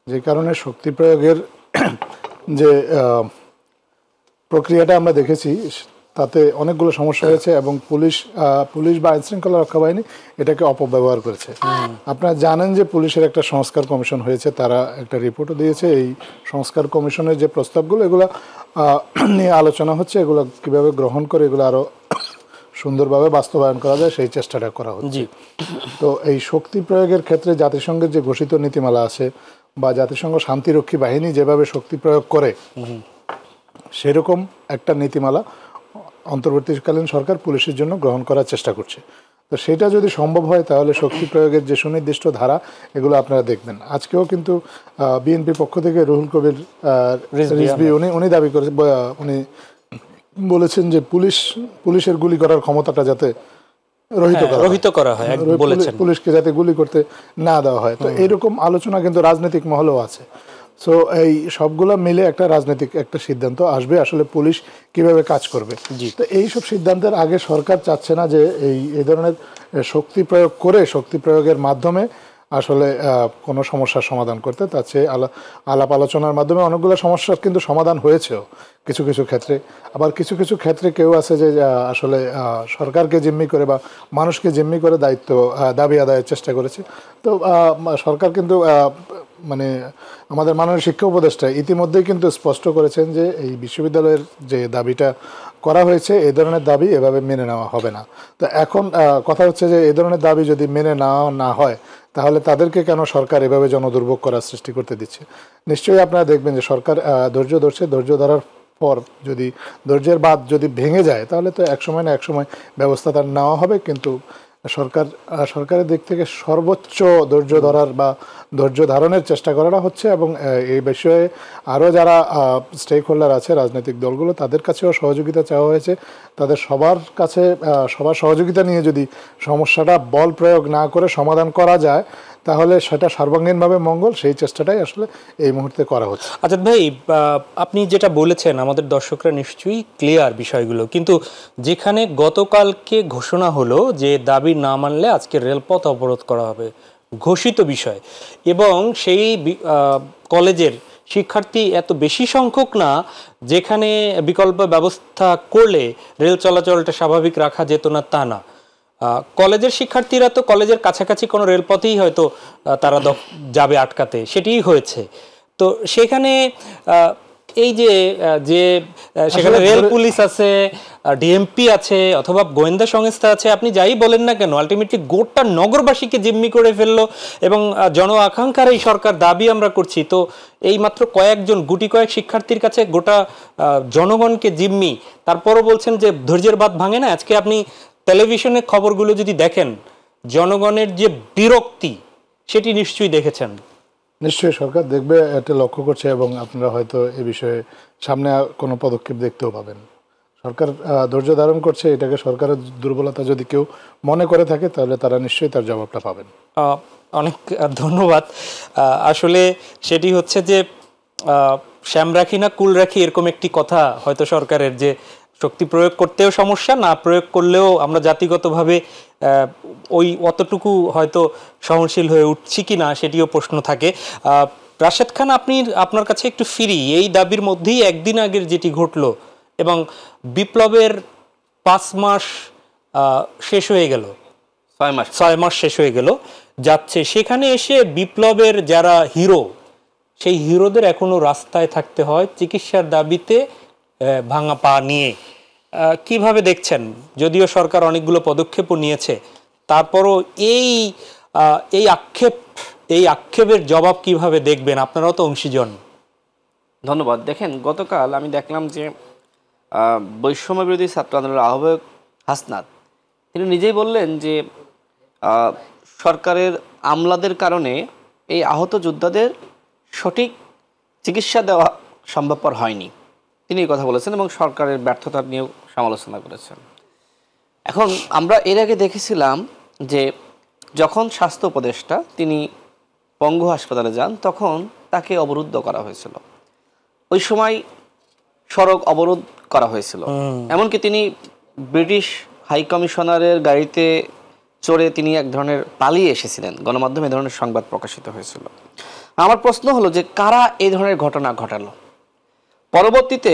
যে কারণে শক্তি প্রয়োগের যে প্রক্রিয়াটা আমরা দেখেছি তাতে অনেকগুলো সমস্যা হয়েছে এবং পুলিশ বা আইনশৃঙ্খলা রক্ষা বাহিনী এটাকে অপব্যবহার করেছে। আপনারা জানেন যে পুলিশের একটা সংস্কার কমিশন হয়েছে, তারা একটা রিপোর্টও দিয়েছে। এই সংস্কার কমিশনের যে প্রস্তাবগুলো, এগুলো নিয়ে আলোচনা হচ্ছে, এগুলো কিভাবে গ্রহণ করে এগুলো আরো সুন্দরভাবে বাস্তবায়ন করা যায় সেই চেষ্টাটা করা হচ্ছে। তো এই শক্তি প্রয়োগের ক্ষেত্রে জাতিসংঘের যে ঘোষিত নীতিমালা আছে বা জাতিসংঘ শান্তিরক্ষী বাহিনী যেভাবে শক্তি প্রয়োগ করে, সেরকম একটা নীতিমালা অন্তর্বর্তীকালীন সরকার পুলিশের জন্য গ্রহণ করার চেষ্টা করছে। তো সেটা যদি সম্ভব হয় তাহলে শক্তি প্রয়োগের যে সুনির্দিষ্ট ধারা, এগুলো আপনারা দেখবেন। আজকেও কিন্তু বিএনপির পক্ষ থেকে রুহুল কবির রিজভী উনি দাবি করে, উনি বলেছেন যে পুলিশের গুলি করার ক্ষমতাটা যাতে রহিত করা হয়, পুলিশকে যাতে গুলি করতে না দেওয়া হয়। তো এরকম আলোচনা কিন্তু রাজনৈতিক মহলেও আছে। সো এই সবগুলো মিলে একটা রাজনৈতিক একটা সিদ্ধান্ত আসবে আসলে পুলিশ কিভাবে কাজ করবে। তো এইসব সিদ্ধান্তের আগে সরকার চাচ্ছে না যে এই ধরনের শক্তি প্রয়োগ করে, শক্তি প্রয়োগের মাধ্যমে আসলে কোনো সমস্যার সমাধান করতে। তার চেয়ে আলাপ আলোচনার মাধ্যমে অনেকগুলো সমস্যার কিন্তু সমাধান হয়েছেও কিছু কিছু ক্ষেত্রে। আবার কিছু কিছু ক্ষেত্রে কেউ আছে যে আসলে সরকারকে জিম্মি করে বা মানুষকে জিম্মি করে দাবি আদায়ের চেষ্টা করেছে। তো সরকার কিন্তু মানে আমাদের মাননীয় শিক্ষা উপদেষ্টা ইতিমধ্যেই কিন্তু স্পষ্ট করেছেন যে এই বিশ্ববিদ্যালয়ের যে দাবিটা করা হয়েছে, এই ধরনের দাবি এভাবে মেনে নেওয়া হবে না। তো এখন কথা হচ্ছে যে এই ধরনের দাবি যদি মেনে নেওয়া না হয় তাহলে তাদেরকে কেন সরকার এভাবে জনদুর্ভোগ করার সৃষ্টি করতে দিচ্ছে। নিশ্চয়ই আপনারা দেখবেন যে সরকার ধৈর্য ধরছে, ধৈর্য ধরার পর যদি ধৈর্যের বাঁধ যদি ভেঙে যায় তাহলে তো একসময় না একসময় ব্যবস্থা তার নেওয়া হবে। কিন্তু সরকারের দিক থেকে সর্বোচ্চ ধৈর্য ধরার বা ধৈর্য ধারণের চেষ্টা করাটা হচ্ছে এবং এই বিষয়ে আরও যারা স্টেক হোল্ডার আছে, রাজনৈতিক দলগুলো, তাদের কাছেও সহযোগিতা চাওয়া হয়েছে। তাদের সবার কাছে সবার সহযোগিতা নিয়ে যদি সমস্যাটা বল প্রয়োগ না করে সমাধান করা যায় তাহলে সেটা সর্বাঙ্গীনভাবে মঙ্গল, সেই চেষ্টাটাই আসলে এই মুহূর্তে করা হচ্ছে। আচ্ছা ভাই, আপনি যেটা বলেছেন আমাদের দর্শকরা নিশ্চয়ই ক্লিয়ার বিষয়গুলো, কিন্তু যেখানে গতকালকে ঘোষণা হলো যে দাবি না মানলে আজকে রেলপথ অবরোধ করা হবে, ঘোষিত বিষয়। এবং সেই কলেজের শিক্ষার্থী এত বেশি সংখ্যক না যেখানে বিকল্প ব্যবস্থা করলে রেল চলাচলটা স্বাভাবিক রাখা যেত না তা না। কলেজের শিক্ষার্থীরা তো কলেজের কাছাকাছি কোনো রেলপথেই হয়তো তারা যাবে আটকাতে, সেটিই হয়েছে। তো সেখানে এই যে সেখানে রেল পুলিশ আছে, ডিএমপি আছে অথবা গোয়েন্দা সংস্থা আছে, আপনি যাই বলেন না কেন আলটিমেটলি গোটা নগরবাসীকে জিম্মি করে ফেললো এবং জন আকাঙ্ক্ষার এই সরকার দাবি আমরা করছি। তো এই মাত্র কয়েকজন গুটি কয়েক শিক্ষার্থীর কাছে গোটা জনগণকে জিম্মি, তারপরও বলছেন যে ধৈর্যের বাঁধ ভাঙে না। আজকে আপনি টেলিভিশনে খবরগুলো যদি দেখেন, জনগণের যে বিরক্তি সেটি নিশ্চয়ই দেখেছেন। নিশ্চয়ই সরকার দেখবে, এটা লক্ষ্য করছে এবং আপনারা হয়তো এ বিষয়ে সামনে কোনো পদক্ষেপ দেখতেও পাবেন। সরকার ধৈর্য ধারণ করছে, এটাকে সরকারের দুর্বলতা যদি কেউ মনে করে থাকে তাহলে তারা নিশ্চয়ই তার জবাবটা পাবেন। অনেক ধন্যবাদ। আসলে সেটি হচ্ছে যে শ্যাম রাখি না কুল রাখি, এরকম একটি কথা হয়তো সরকারের, যে শক্তি প্রয়োগ করতেও সমস্যা, না প্রয়োগ করলেও আমরা জাতিগতভাবে ওই অতটুকু হয়তো সহনশীল হয়ে উঠছি কি না সেটিও প্রশ্ন থাকে। রাশেদ খান, আপনার কাছে একটু ফিরি। এই দাবির মধ্যেই একদিন আগের যেটি ঘটলো এবং বিপ্লবের 5 মাস শেষ হয়ে গেল, 6 মাস শেষ হয়ে গেল যাচ্ছে, সেখানে এসে বিপ্লবের যারা হিরো, সেই হিরোদের এখনো রাস্তায় থাকতে হয় চিকিৎসার দাবিতে ভাঙা পা নিয়ে। কিভাবে দেখছেন? যদিও সরকার অনেকগুলো পদক্ষেপও নিয়েছে, তারপরও এই আক্ষেপের জবাব কিভাবে দেখবেন? আপনারাও তো অংশীজন। ধন্যবাদ। দেখেন, গতকাল আমি দেখলাম যে বৈষম্য বিরোধী ছাত্র আন্দোলনের আহ্বায়ক হাসনাত তিনি নিজেই বললেন যে সরকারের আমলাদের কারণে এই আহত যোদ্ধাদের সঠিক চিকিৎসা দেওয়া সম্ভবপর হয়নি। তিনি এই কথা বলেছেন এবং সরকারের ব্যর্থতা নিয়েও সমালোচনা করেছেন। এখন আমরা এর আগে দেখেছিলাম যে যখন স্বাস্থ্য উপদেষ্টা তিনি পঙ্গু হাসপাতালে যান তখন তাকে অবরুদ্ধ করা হয়েছিল। ওই সময় সড়ক অবরোধ করা হয়েছিল, এমনকি তিনি ব্রিটিশ হাই কমিশনারের গাড়িতে চড়ে তিনি এক ধরনের পালিয়ে এসেছিলেন। গণমাধ্যমে এ ধরনের সংবাদ প্রকাশিত হয়েছিল। আমার প্রশ্ন হলো যে কারা এই ধরনের ঘটনা ঘটালো? পরবর্তীতে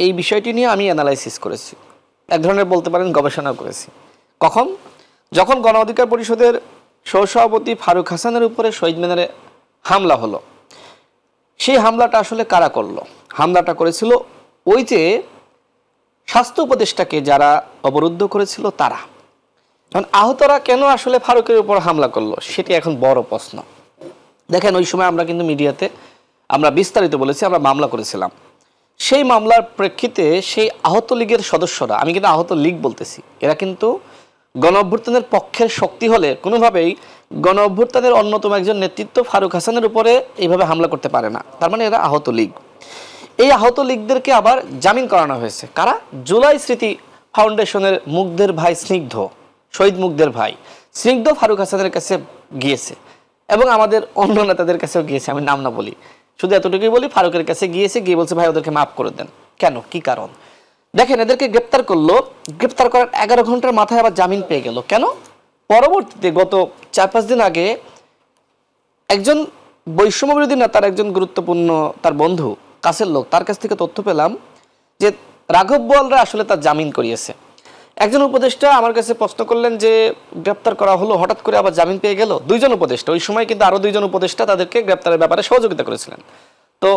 এই বিষয়টি নিয়ে আমি অ্যানালাইসিস করেছি, এক ধরনের বলতে পারেন গবেষণা করেছি। কখন? যখন গণ অধিকার পরিষদের সহসভাপতি ফারুক হাসানের উপরে শহীদ মিনারে হামলা হলো, সেই হামলাটা আসলে কারা করলো? হামলাটা করেছিল ওই যে স্বাস্থ্য উপদেষ্টাকে যারা অবরুদ্ধ করেছিল তারা। এখন আহতরা কেন আসলে ফারুকের উপর হামলা করলো সেটি এখন বড় প্রশ্ন। দেখেন, ওই সময় আমরা কিন্তু মিডিয়াতে আমরা বিস্তারিত বলেছি, আমরা মামলা করেছিলাম। সেই মামলার প্রেক্ষিতে সেই আহত লীগের সদস্যরা, আমি কিন্তু আহত লীগ বলতেছি, এরা কিন্তু গণ অভ্যুত্থানের পক্ষের শক্তি হলে কোনোভাবেই গণ অভ্যুত্থানের অন্যতম একজন নেতৃত্ব ফারুক হাসানের উপরে এইভাবে হামলা করতে পারে না। তার মানে এরা আহত লীগ। এই আহত লীগদেরকে আবার জামিন করানো হয়েছে। কারা? জুলাই স্মৃতি ফাউন্ডেশনের মুগ্ধের ভাই স্নিগ্ধ, শহীদ মুগ্ধের ভাই স্নিগ্ধ ফারুক হাসানের কাছে গিয়েছে এবং আমাদের অন্য নেতাদের কাছেও গিয়েছে। আমি নাম না বলি, শুধু এতটুকুই বলি, ফারুকের কাছে গিয়েছে, গিয়ে বলছে ভাই ওদেরকে মাফ করে দেন। কেন? কি কারণ? দেখেন, এদেরকে গ্রেপ্তার করলো, গ্রেপ্তার করার 11 ঘন্টার মাথায় আবার জামিন পেয়ে গেল। কেন? পরবর্তীতে গত 4-5 দিন আগে একজন বৈষম্য বিরোধী নেতার একজন গুরুত্বপূর্ণ তার বন্ধু, কাছের লোক, তার কাছ থেকে তথ্য পেলাম যে রাঘব বোয়ালরা আসলে তার জামিন করিয়েছে। একজন উপদেষ্টা আমার কাছে প্রশ্ন করলেন যে গ্রেপ্তার করা হলো, হঠাৎ করে আবার জামিন পেয়ে গেল। 2 জন উপদেষ্টা, ওই সময় কিন্তু আরো 2 জন উপদেষ্টা তাদেরকে গ্রেপ্তারের ব্যাপারে সহযোগিতা করেছিলেন। তো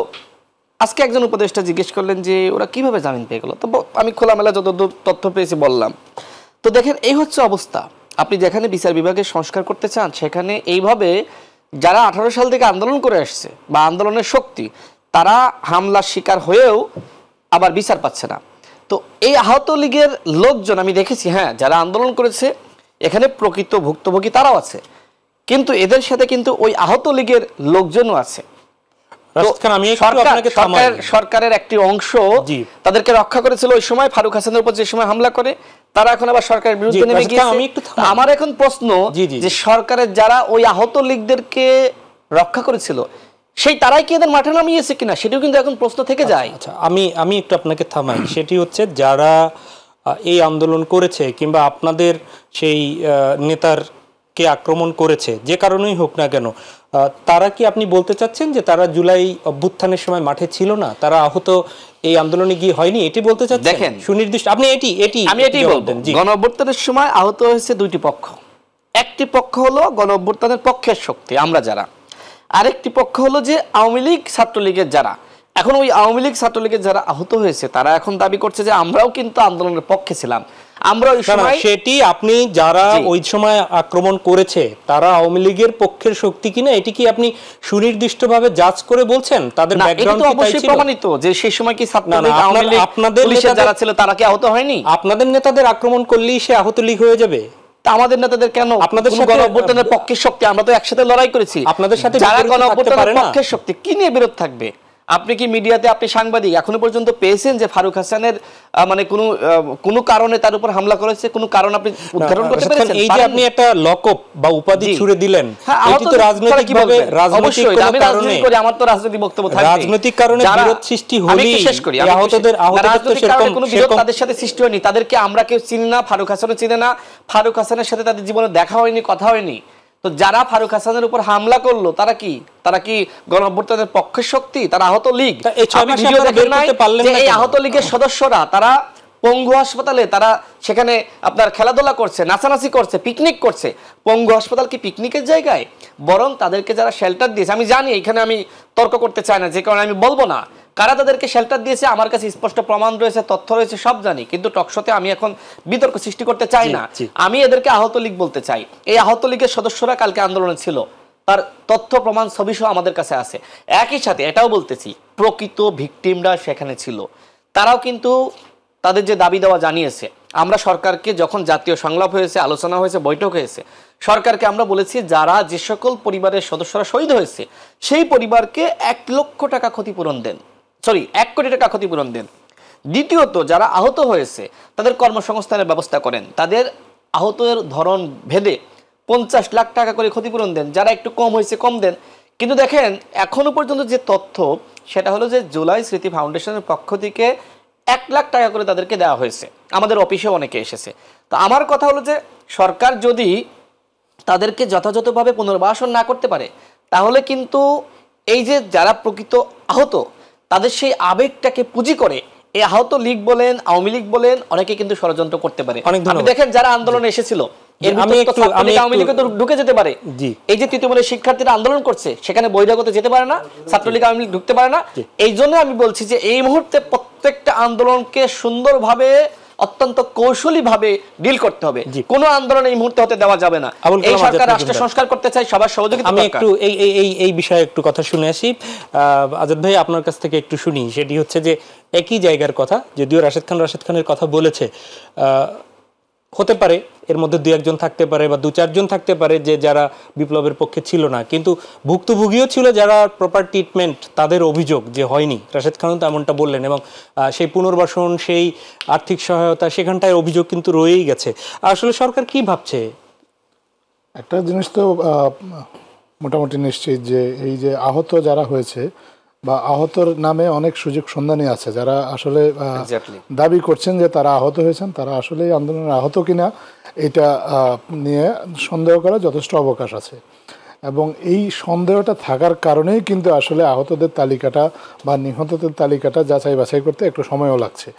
আজকে একজন উপদেষ্টা জিজ্ঞেস করলেন যে ওরা কিভাবে জামিন পেয়ে গেল। তো আমি খোলামেলা যত তথ্য পেয়েছি বললাম। তো দেখেন, এই হচ্ছে অবস্থা। আপনি যেখানে বিচার বিভাগের সংস্কার করতে চান সেখানে এইভাবে যারা 18 সাল থেকে আন্দোলন করে আসছে বা আন্দোলনের শক্তি, তারা হামলার শিকার হয়েও আবার বিচার পাচ্ছে না। তো এই আহত লীগের লোকজন আমি দেখেছি, হ্যাঁ, যারা আন্দোলন করেছে এখানে প্রকৃত ভুক্তভোগী তারাও আছে, কিন্তু এদের সাথে কিন্তু ওই আহত লীগের লোকজনও আছে। সরকারের একটি অংশ তাদেরকে রক্ষা করেছিল ওই সময় ফারুক হাসানের উপর যে সময় হামলা করে, তারা এখন আবার সরকারের বিরুদ্ধে নেমে গিয়েছে। আমার এখন প্রশ্ন যে সরকারের যারা ওই আহত লীগদেরকে রক্ষা করেছিল সেই তারাই কি এদের মাঠে নামিয়েছে কিনা সেটাও কিন্তু এখন প্রশ্ন থেকে যায়। আচ্ছা, আমি একটু আপনাকে থামাই। সেটি হচ্ছে যারা এই আন্দোলন করেছে কিংবা আপনাদের সেই নেতারকে আক্রমণ করেছে, যে কারণেই হোক না কেন, তারা কি আপনি বলতে চাচ্ছেন যে তারা জুলাই অভ্যুত্থানের সময় মাঠে ছিল না, তারা আহত এই আন্দোলনে গিয়ে হয়নি, এটি বলতে চাচ্ছেন? দেখেন, সুনির্দিষ্ট আপনি আমি এটাই বলবো, গণ অভ্যুত্থানের সময় আহত হয়েছে দুইটি পক্ষ। একটি পক্ষ হলো গণ অভ্যুত্থানের পক্ষের শক্তি আমরা যারা, আরেকটি পক্ষ হলো যে আওয়ামী লীগ ছাত্রলীগের যারা। এখন ওই আওয়ামী লীগ ছাত্রলীগের যারা আহত হয়েছে তারা এখন দাবি করছে যে আমরাও কিন্তু আন্দোলনের পক্ষে ছিলাম, আমরা ওই সময়। সেটি আপনি যারা ওই সময় আক্রমণ করেছে তারা আওয়ামী লীগের পক্ষের শক্তি কিনা এটি কি আপনি সুনির্দিষ্টভাবে জাজ করে বলছেন? তাদের ব্যাকগ্রাউন্ড কি তাই ছিল? অবশ্যই প্রমাণিত যে সেই সময় কি ছাত্রলীগ আওয়ামী লীগ আপনাদের পুলিশের যারা ছিল তারা কি আহত হয়নি? আপনাদের নেতাদের আক্রমণ করলেই সে আহত লীগ হয়ে যাবে? তা আমাদের নেতাদের কেন? আপনাদের সাথে গণ অভ্যুত্থানের পক্ষের শক্তি, আমরা তো একসাথে লড়াই করেছি। আপনাদের সাথে যারা গণ অভ্যুত্থানের পক্ষের শক্তি কি নিয়ে বিরোধ থাকবে? আপনি কি মিডিয়াতে, আপনি সাংবাদিক এখনো পর্যন্ত পেয়েছেন যে ফারুক হাসানের মানে কোনো কারণে তার উপর হামলা করেছে? কোনো কারণ আপনি উদ্ঘাটন করতে পেরেছেন? এই যে আপনি একটা লকআপ বা উপাধি ছুড়ে দিলেন, এটি তো রাজনৈতিকভাবে, রাজনৈতিক কারণে, আমার তো রাজনৈতিক বক্তব্য থাকবে, রাজনৈতিক কারণে বিরোধ সৃষ্টি হলেই শেষ করি। আহতদের তো সেরকম কোনো বিরোধ তাদের সাথে সৃষ্টি হয়নি, তাদেরকে আমরা কেউ চিনি না, ফারুক হাসানও চিনে না, ফারুক হাসানের সাথে তাদের জীবনে দেখা হয়নি, কথা হয়নি। তো যারা ফারুক হাসানের উপর হামলা করলো তারা কি গণ অভ্যুত্থানের পক্ষের শক্তি? তারা আহত লীগ। এই আহত লীগের সদস্যরা তারা পঙ্গু হাসপাতালে, তারা সেখানে আপনার খেলাধুলা করছে, নাচানাচি করছে, পিকনিক করছে। পঙ্গু হাসপাতাল কি পিকনিকের জায়গায়? বরং তাদেরকে যারা শেল্টার দিয়েছে, আমি জানি এখানে আমি তর্ক করতে চাই না, যে কারণে আমি বলবো না কারা তাদেরকে শেল্টার দিয়েছে। আমার কাছে স্পষ্ট প্রমাণ রয়েছে, তথ্য রয়েছে, সব জানি, কিন্তু টকশোতে আমি এখন বিতর্ক সৃষ্টি করতে চাই না। আমি এদেরকে আহত লীগ বলতে চাই। এই আহত লীগের সদস্যরা কালকে আন্দোলনে ছিল, তার তথ্য প্রমাণ ছবি সহ আমাদের কাছে আছে। একই সাথে এটাও বলতেছি, প্রকৃত ভিকটিমরা সেখানে ছিল, তারাও কিন্তু তাদের যে দাবি দেওয়া জানিয়েছে। আমরা সরকারকে যখন জাতীয় সংলাপ হয়েছে, আলোচনা হয়েছে, বৈঠক হয়েছে, সরকারকে আমরা বলেছি যারা যে সকল পরিবারের সদস্যরা শহীদ হয়েছে সেই পরিবারকে 1 লক্ষ টাকা ক্ষতিপূরণ দেন, 1 কোটি টাকা ক্ষতিপূরণ দেন। দ্বিতীয়ত যারা আহত হয়েছে তাদের কর্মসংস্থানের ব্যবস্থা করেন, তাদের আহতের ধরন ভেদে 50 লাখ টাকা করে ক্ষতিপূরণ দেন, যারা একটু কম হয়েছে কম দেন। কিন্তু দেখেন এখনো পর্যন্ত যে তথ্য সেটা হলো যে জুলাই স্মৃতি ফাউন্ডেশনের পক্ষ থেকে 1 লাখ টাকা করে তাদেরকে দেওয়া হয়েছে, আমাদের অফিসে অনেকে এসেছে। তো আমার কথা হলো যে সরকার যদি তাদেরকে যথাযথভাবে পুনর্বাসন না করতে পারে তাহলে কিন্তু এই যে যারা প্রকৃত আহত তাদের সেই আবেগটাকে পুঁজি করে এই আহত লীগ বলেন, আওয়ামী লীগ বলেন, অনেকে কিন্তু ষড়যন্ত্র করতে পারে। আপনি দেখেন যারা আন্দোলনে এসেছিল ঢুকে যেতে পারে, এই যে তৃতীয়বারের শিক্ষার্থীরা আন্দোলন করছে সেখানে বহিরাগত যেতে পারে না, ছাত্রলীগ আওয়ামী লীগ ঢুকতে পারে না। এই জন্য আমি বলছি যে এই মুহূর্তে প্রত্যেকটা আন্দোলনকে সুন্দরভাবে, অত্যন্ত কৌশলী ভাবে ডিল করতে হবে। কোন আন্দোলন এই মুহূর্তে হতে দেওয়া যাবে না। এই সরকার রাষ্ট্র সংস্কার করতে চাই, সবার সহযোগিতা। আমি একটু এই বিষয়ে একটু কথা শুনে আসি। আজাদ ভাই আপনার কাছ থেকে একটু শুনি, সেটি হচ্ছে যে একই জায়গার কথা, যদিও রাশেদ খানের কথা বলেছে, হতে পারে এর মধ্যে 2-1 জন থাকতে পারে বা 2-4 জন থাকতে পারে যে যারা বিপ্লবের পক্ষে ছিল না, কিন্তু ভুক্তভোগীও ছিল যারা প্রপার ট্রিটমেন্ট তাদের অভিযোগ যে হয়নি। রাশেদ খান তো এমনটা বললেন, এবং সেই পুনর্বাসন, সেই আর্থিক সহায়তা, সেখানটায় অভিযোগ কিন্তু রয়েই গেছে। আসলে সরকার কি ভাবছে? একটা জিনিস তো মোটামুটি নিশ্চিত যে এই যে আহত যারা হয়েছে বা আহতর নামে অনেক সুযোগ সন্ধানী আছে যারা আসলে দাবি করছেন যে তারা আহত হয়েছেন, তারা আসলে আন্দোলনের আহত কিনা এটা নিয়ে সন্দেহ করার যথেষ্ট অবকাশ আছে। এবং এই সন্দেহটা থাকার কারণেই কিন্তু আসলে আহতদের তালিকাটা বা নিহতদের তালিকাটা যাচাই বাছাই করতে একটু সময়ও লাগছে।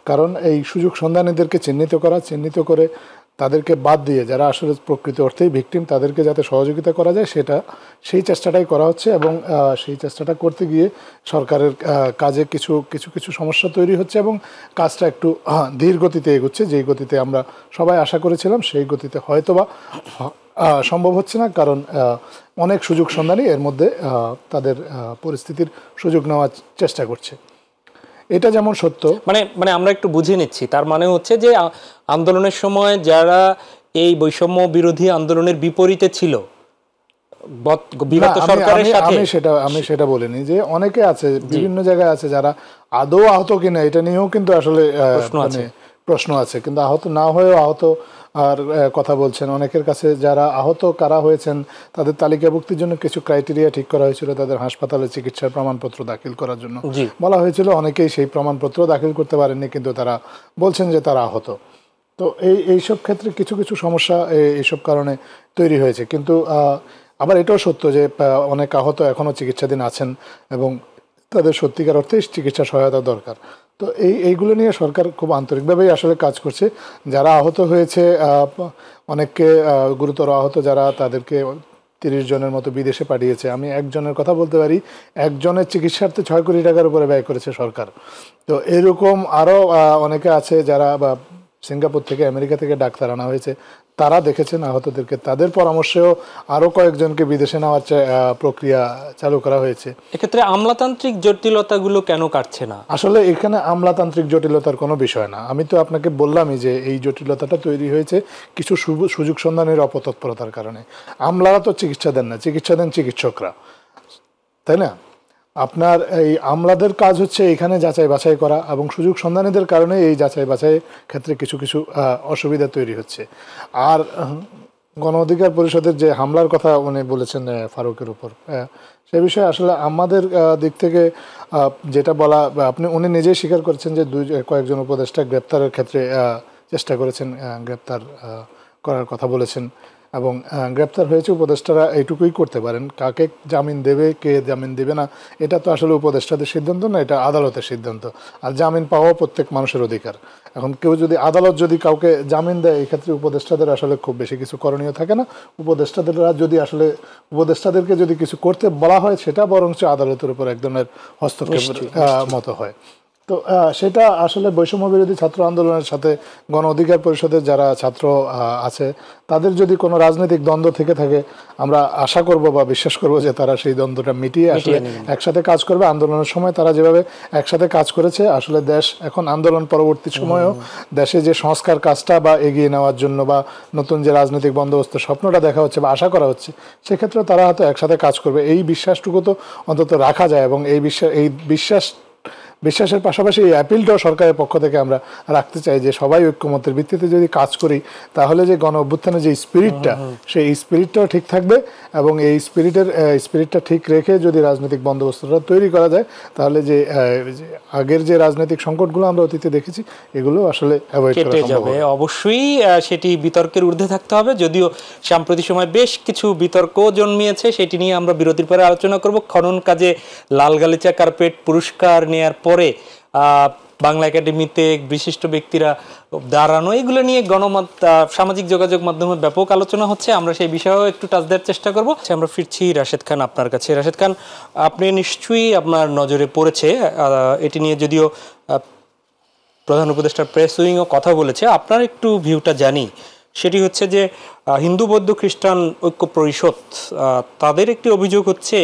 কারণ এই সুযোগ সন্ধানীদেরকে চিহ্নিত করে তাদেরকে বাদ দিয়ে যারা আসলে প্রকৃত অর্থেই ভিকটিম তাদেরকে যাতে সহযোগিতা করা যায় সেই চেষ্টাটাই করা হচ্ছে। এবং সেই চেষ্টাটা করতে গিয়ে সরকারের কাজে কিছু সমস্যা তৈরি হচ্ছে এবং কাজটা একটু ধীর গতিতে এগোচ্ছে, যেই গতিতে আমরা সবাই আশা করেছিলাম সেই গতিতে হয়তোবা সম্ভব হচ্ছে না। কারণ অনেক সুযোগ সন্ধানী এর মধ্যে তাদের পরিস্থিতির সুযোগ নেওয়ার চেষ্টা করছে। এটা যেমন সত্য, মানে আমরা একটু বুঝে নিচ্ছি, তার মানে হচ্ছে যে আন্দোলনের সময় যারা এই বৈষম্য বিরোধী আন্দোলনের বিপরীতে ছিল বিগত সরকারের সাথে, আমি সেটা বলিনি যে অনেকে আছে বিভিন্ন জায়গায় আছে যারা আদৌ আহত কিনা এটা নিয়েও কিন্তু আসলে প্রশ্ন আছে। কিন্তু আহত না হয়েও আহত আর কথা বলছেন, অনেকের কাছে যারা আহত কারা হয়েছেন তাদের তালিকাভুক্তির জন্য কিছু ক্রাইটেরিয়া ঠিক করা হয়েছিল, তাদের হাসপাতালে চিকিৎসার প্রমাণপত্র দাখিল করার জন্য বলা হয়েছিল। অনেকেই সেই প্রমাণপত্র দাখিল করতে পারেননি, কিন্তু তারা বলছেন যে তারা আহত। তো এইসব ক্ষেত্রে কিছু কিছু সমস্যা এইসব কারণে তৈরি হয়েছে। কিন্তু আবার এটাও সত্য যে অনেক আহত এখনও চিকিৎসাধীন আছেন এবং তাদের সত্যিকার অর্থে চিকিৎসা সহায়তা দরকার। তো এইগুলো নিয়ে সরকার খুব আন্তরিকভাবেই আসলে কাজ করছে। যারা আহত হয়েছে, অনেককে গুরুতর আহত যারা, তাদেরকে 30 জনের মতো বিদেশে পাঠিয়েছে। আমি একজনের কথা বলতে পারি, একজনের চিকিৎসার্থে 6 কোটি টাকার উপরে ব্যয় করেছে সরকার। তো এরকম আরও অনেকে আছে যারা বা সিঙ্গাপুর থেকে, আমেরিকা থেকে ডাক্তার আনা হয়েছে, তারা দেখেছেন আহতদেরকে, তাদের পরামর্শেও আরও কয়েকজনকে বিদেশে নেওয়ার প্রক্রিয়া চালু করা হয়েছে। এক্ষেত্রে আমলাতান্ত্রিক জটিলতাগুলো কেন কাটছে না? আসলে এখানে আমলাতান্ত্রিক জটিলতার কোনো বিষয় না। আমি তো আপনাকে বললামই যে এই জটিলতাটা তৈরি হয়েছে কিছু সুযোগ সন্ধানের অপতৎপরতার কারণে। আমলারা তো চিকিৎসা দেন না, চিকিৎসা দেন চিকিৎসকরা, তাই না? আপনার এই আমলাদের কাজ হচ্ছে এখানে যাচাই বাছাই করা, এবং সুযোগ সন্ধানীদের কারণে এই যাচাই বাছাইয়ের ক্ষেত্রে কিছু কিছু অসুবিধা তৈরি হচ্ছে। আর গণ অধিকার পরিষদের যে হামলার কথা উনি বলেছেন ফারুকের উপর, সে বিষয়ে আসলে আমাদের দিক থেকে যেটা বলা, উনি নিজেই স্বীকার করেছেন যে কয়েকজন উপদেষ্টা গ্রেপ্তারের ক্ষেত্রে চেষ্টা করেছেন, গ্রেপ্তার করার কথা বলেছেন, এবং গ্রেপ্তার হয়েছে উপদেষ্টারা এইটুকুই করতে পারেন। কাকে জামিন দেবে, কে জামিন দেবে না, এটা তো আসলে উপদেষ্টাদের সিদ্ধান্ত না, এটা আদালতের সিদ্ধান্ত। আর জামিন পাওয়া প্রত্যেক মানুষের অধিকার। এখন কেউ যদি আদালত যদি কাউকে জামিন দেয়, এই ক্ষেত্রে উপদেষ্টাদের আসলে খুব বেশি কিছু করণীয় থাকে না। উপদেষ্টাদেরকে যদি কিছু করতে বলা হয়, সেটা বরঞ্চ আদালতের উপর এক ধরনের হস্তক্ষেপের মতো হয়। তো সেটা আসলে বৈষম্য বিরোধী ছাত্র আন্দোলনের সাথে গণ অধিকার পরিষদের যারা ছাত্র আছে, তাদের যদি কোনো রাজনৈতিক দ্বন্দ্ব থেকে থাকে, আমরা আশা করব বা বিশ্বাস করব যে তারা সেই দ্বন্দ্বটা মিটিয়ে আসলে একসাথে কাজ করবে। আন্দোলনের সময় তারা যেভাবে একসাথে কাজ করেছে, আসলে দেশ এখন আন্দোলন পরবর্তী সময়েও দেশে যে সংস্কার কাজটা বা এগিয়ে নেওয়ার জন্য বা নতুন যে রাজনৈতিক বন্দোবস্তের স্বপ্নটা দেখা হচ্ছে বা আশা করা হচ্ছে, সেক্ষেত্রে তারা হয়তো একসাথে কাজ করবে। এই বিশ্বাসটুকু তো অন্তত রাখা যায়, এবং এই বিশ্বাসের পাশাপাশি এই অ্যাপিলটাও সরকারের পক্ষ থেকে আমরা রাখতে চাই যে সবাই ঐক্যমতের ভিত্তিতে যদি কাজ করি, তাহলে যে গণ অভ্যুত্থানের যে স্পিরিটটা, সেই স্পিরিটটাও ঠিক থাকবে, এবং এই স্পিরিটটা ঠিক রেখে যদি রাজনৈতিক বন্দোবস্তটা তৈরি করা যায়, তাহলে যে আগের যে রাজনৈতিক সংকটগুলো আমরা অতীতে দেখেছি, এগুলো আসলে অ্যাভয়েড করা সম্ভব হবে। অবশ্যই সেটি বিতর্কের ঊর্ধ্বে থাকতে হবে, যদিও সাম্প্রতিক সময় বেশ কিছু বিতর্ক জন্মিয়েছে, সেটি নিয়ে আমরা বিরতির পরে আলোচনা করব। খনন কাজে লাল গালিচা কার্পেট পুরস্কার নেয়ার পরে বাংলা একাডেমিতে বিশিষ্ট ব্যক্তিরা দাঁড়ানো, এগুলো নিয়ে সামাজিক যোগাযোগ মাধ্যমে ব্যাপক আলোচনা হচ্ছে। আমরা সেই বিষয়েও একটু টাচ দেওয়ার চেষ্টা করব। আমরা ফিরছি রাশেদ খান আপনার কাছে। রাশেদ খান, আপনি নিশ্চয়ই আপনার নজরে পড়েছে, এটি নিয়ে যদিও প্রধান উপদেষ্টার প্রেস উইংও কথা বলেছে, আপনার একটু ভিউটা জানি। সেটি হচ্ছে যে হিন্দু বৌদ্ধ খ্রিস্টান ঐক্য পরিষদ, তাদের একটি অভিযোগ হচ্ছে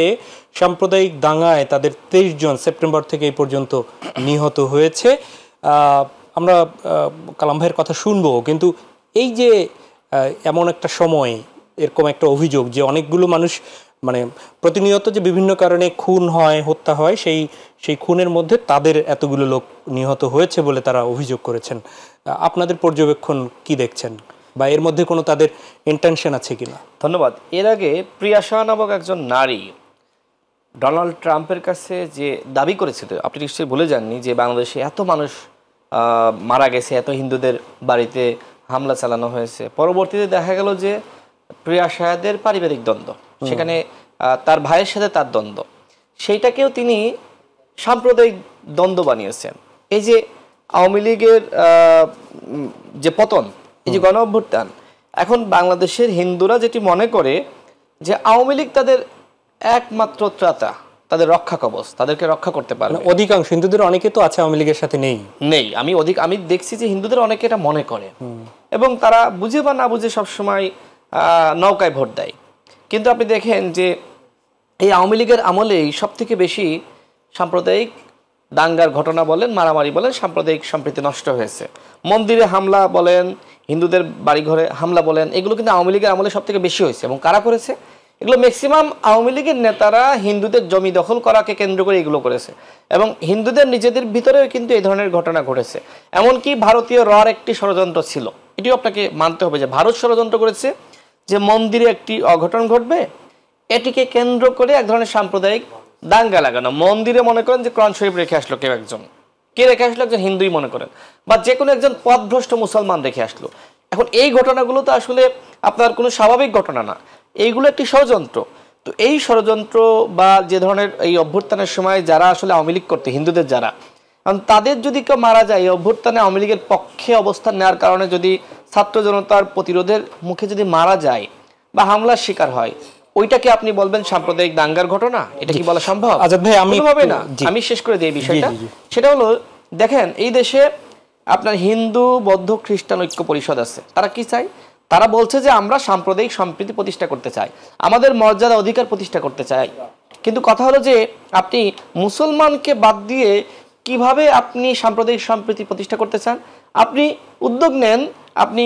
সাম্প্রদায়িক দাঙ্গায় তাদের 23 জন সেপ্টেম্বর থেকে এই পর্যন্ত নিহত হয়েছে। আমরা কালাম ভাইয়ের কথা শুনবো, কিন্তু এই যে এমন একটা সময় এরকম একটা অভিযোগ যে অনেকগুলো মানুষ মানে প্রতিনিয়ত যে বিভিন্ন কারণে খুন হয়, হত্যা হয়, সেই খুনের মধ্যে তাদের এতগুলো লোক নিহত হয়েছে বলে তারা অভিযোগ করেছেন। আপনাদের পর্যবেক্ষণ কি দেখছেন, বা এর মধ্যে কোনো তাদের ইন্টেনশন আছে কিনা? ধন্যবাদ। এর আগে প্রিয়াশা নামক একজন নারী ডোনাল্ড ট্রাম্পের কাছে যে দাবি করেছিল, আপনি নিশ্চয়ই ভুলে যাননি, যে বাংলাদেশে এত মানুষ মারা গেছে, এত হিন্দুদের বাড়িতে হামলা চালানো হয়েছে। পরবর্তীতে দেখা গেল যে প্রিয়াশাদের পারিবারিক দ্বন্দ্ব, সেখানে তার ভাইয়ের সাথে তার দ্বন্দ্ব, সেইটাকেও তিনি সাম্প্রদায়িক দ্বন্দ্ব বানিয়েছেন। এই যে আওয়ামী লীগের যে পতন, এই যে গণ অভ্যুত্থান, এখন বাংলাদেশের হিন্দুরা যেটি মনে করে যে আওয়ামী লীগ তাদের একমাত্র ত্রাতা, তাদের রক্ষা কবচ, তাদেরকে রক্ষা করতে পারে। অধিকাংশ হিন্দুদের অনেকে তো আছে আওয়ামী লীগের সাথে নেই। আমি দেখছি যে হিন্দুদের অনেকে এটা মনে করে, এবং তারা বুঝে বা না বুঝে সবসময় নৌকায় ভোট দেয়। কিন্তু আপনি দেখেন যে এই আওয়ামী লীগের আমলেই সব থেকে বেশি সাম্প্রদায়িক দাঙ্গার ঘটনা বলেন, মারামারি বলেন, সাম্প্রদায়িক সম্প্রীতি নষ্ট হয়েছে। মন্দিরে হামলা বলেন, হিন্দুদের বাড়িঘরে হামলা বলেন, এগুলো কিন্তু আওয়ামী লীগের আমলে সব থেকে বেশি হয়েছে। এবং কারা করেছে এগুলো? ম্যাক্সিমাম আওয়ামী লীগের নেতারা হিন্দুদের জমি দখল করাকে কেন্দ্র করে এগুলো করেছে, এবং হিন্দুদের নিজেদের ভিতরেও কিন্তু এই ধরনের ঘটনা ঘটেছে। এমনকি ভারতীয় রর একটি ষড়যন্ত্র ছিল এটিও আপনাকে মানতে হবে যে ভারত ষড়যন্ত্র করেছে যে মন্দিরে একটি অঘটন ঘটবে, এটিকে কেন্দ্র করে এক ধরনের সাম্প্রদায়িক দাঙ্গা লাগানো। মন্দিরে মনে করেন যে কোরআন শরীফ রেখে আসলো কেউ একজন, কে রেখে আসলো? একজন হিন্দুই মনে করেন, বা যে কোনো একজন পথভ্রষ্ট মুসলমান রেখে আসলো। এখন এই ঘটনাগুলো তো আসলে আপনার কোনো স্বাভাবিক ঘটনা না, এইগুলো একটি ষড়যন্ত্র। তো এই ষড়যন্ত্র বা যে ধরনের এই অভ্যুত্থানের সময় যারা আসলে আওয়ামী লীগ করতে, হিন্দুদের যারা, কারণ তাদের যদি কেউ মারা যায় এই অভ্যুত্থানে আওয়ামী লীগের পক্ষে অবস্থান নেওয়ার কারণে, যদি ছাত্র জনতার প্রতিরোধের মুখে যদি মারা যায় বা হামলার শিকার হয়, ওইটাকে আপনি বলবেন সাম্প্রদায়িক দাঙ্গার ঘটনা? এটা কি বলা সম্ভব? আজাদ ভাই, কোনোভাবেই না। আমি শেষ করে দিই এই বিষয়টা। সেটা হলো, দেখেন এই দেশে আপনার হিন্দু বৌদ্ধ খ্রিস্টান ঐক্য পরিষদ আছে। তারা কি চায়? তারা বলছে যে আমরা সাম্প্রদায়িক সম্প্রীতি প্রতিষ্ঠা করতে চাই, আমাদের মর্যাদা অধিকার প্রতিষ্ঠা করতে চাই। কিন্তু কথা হলো যে আপনি মুসলমানকে বাদ দিয়ে কিভাবে আপনি সাম্প্রদায়িক সম্প্রীতি প্রতিষ্ঠা করতে চান? আপনি উদ্যোগ নেন, আপনি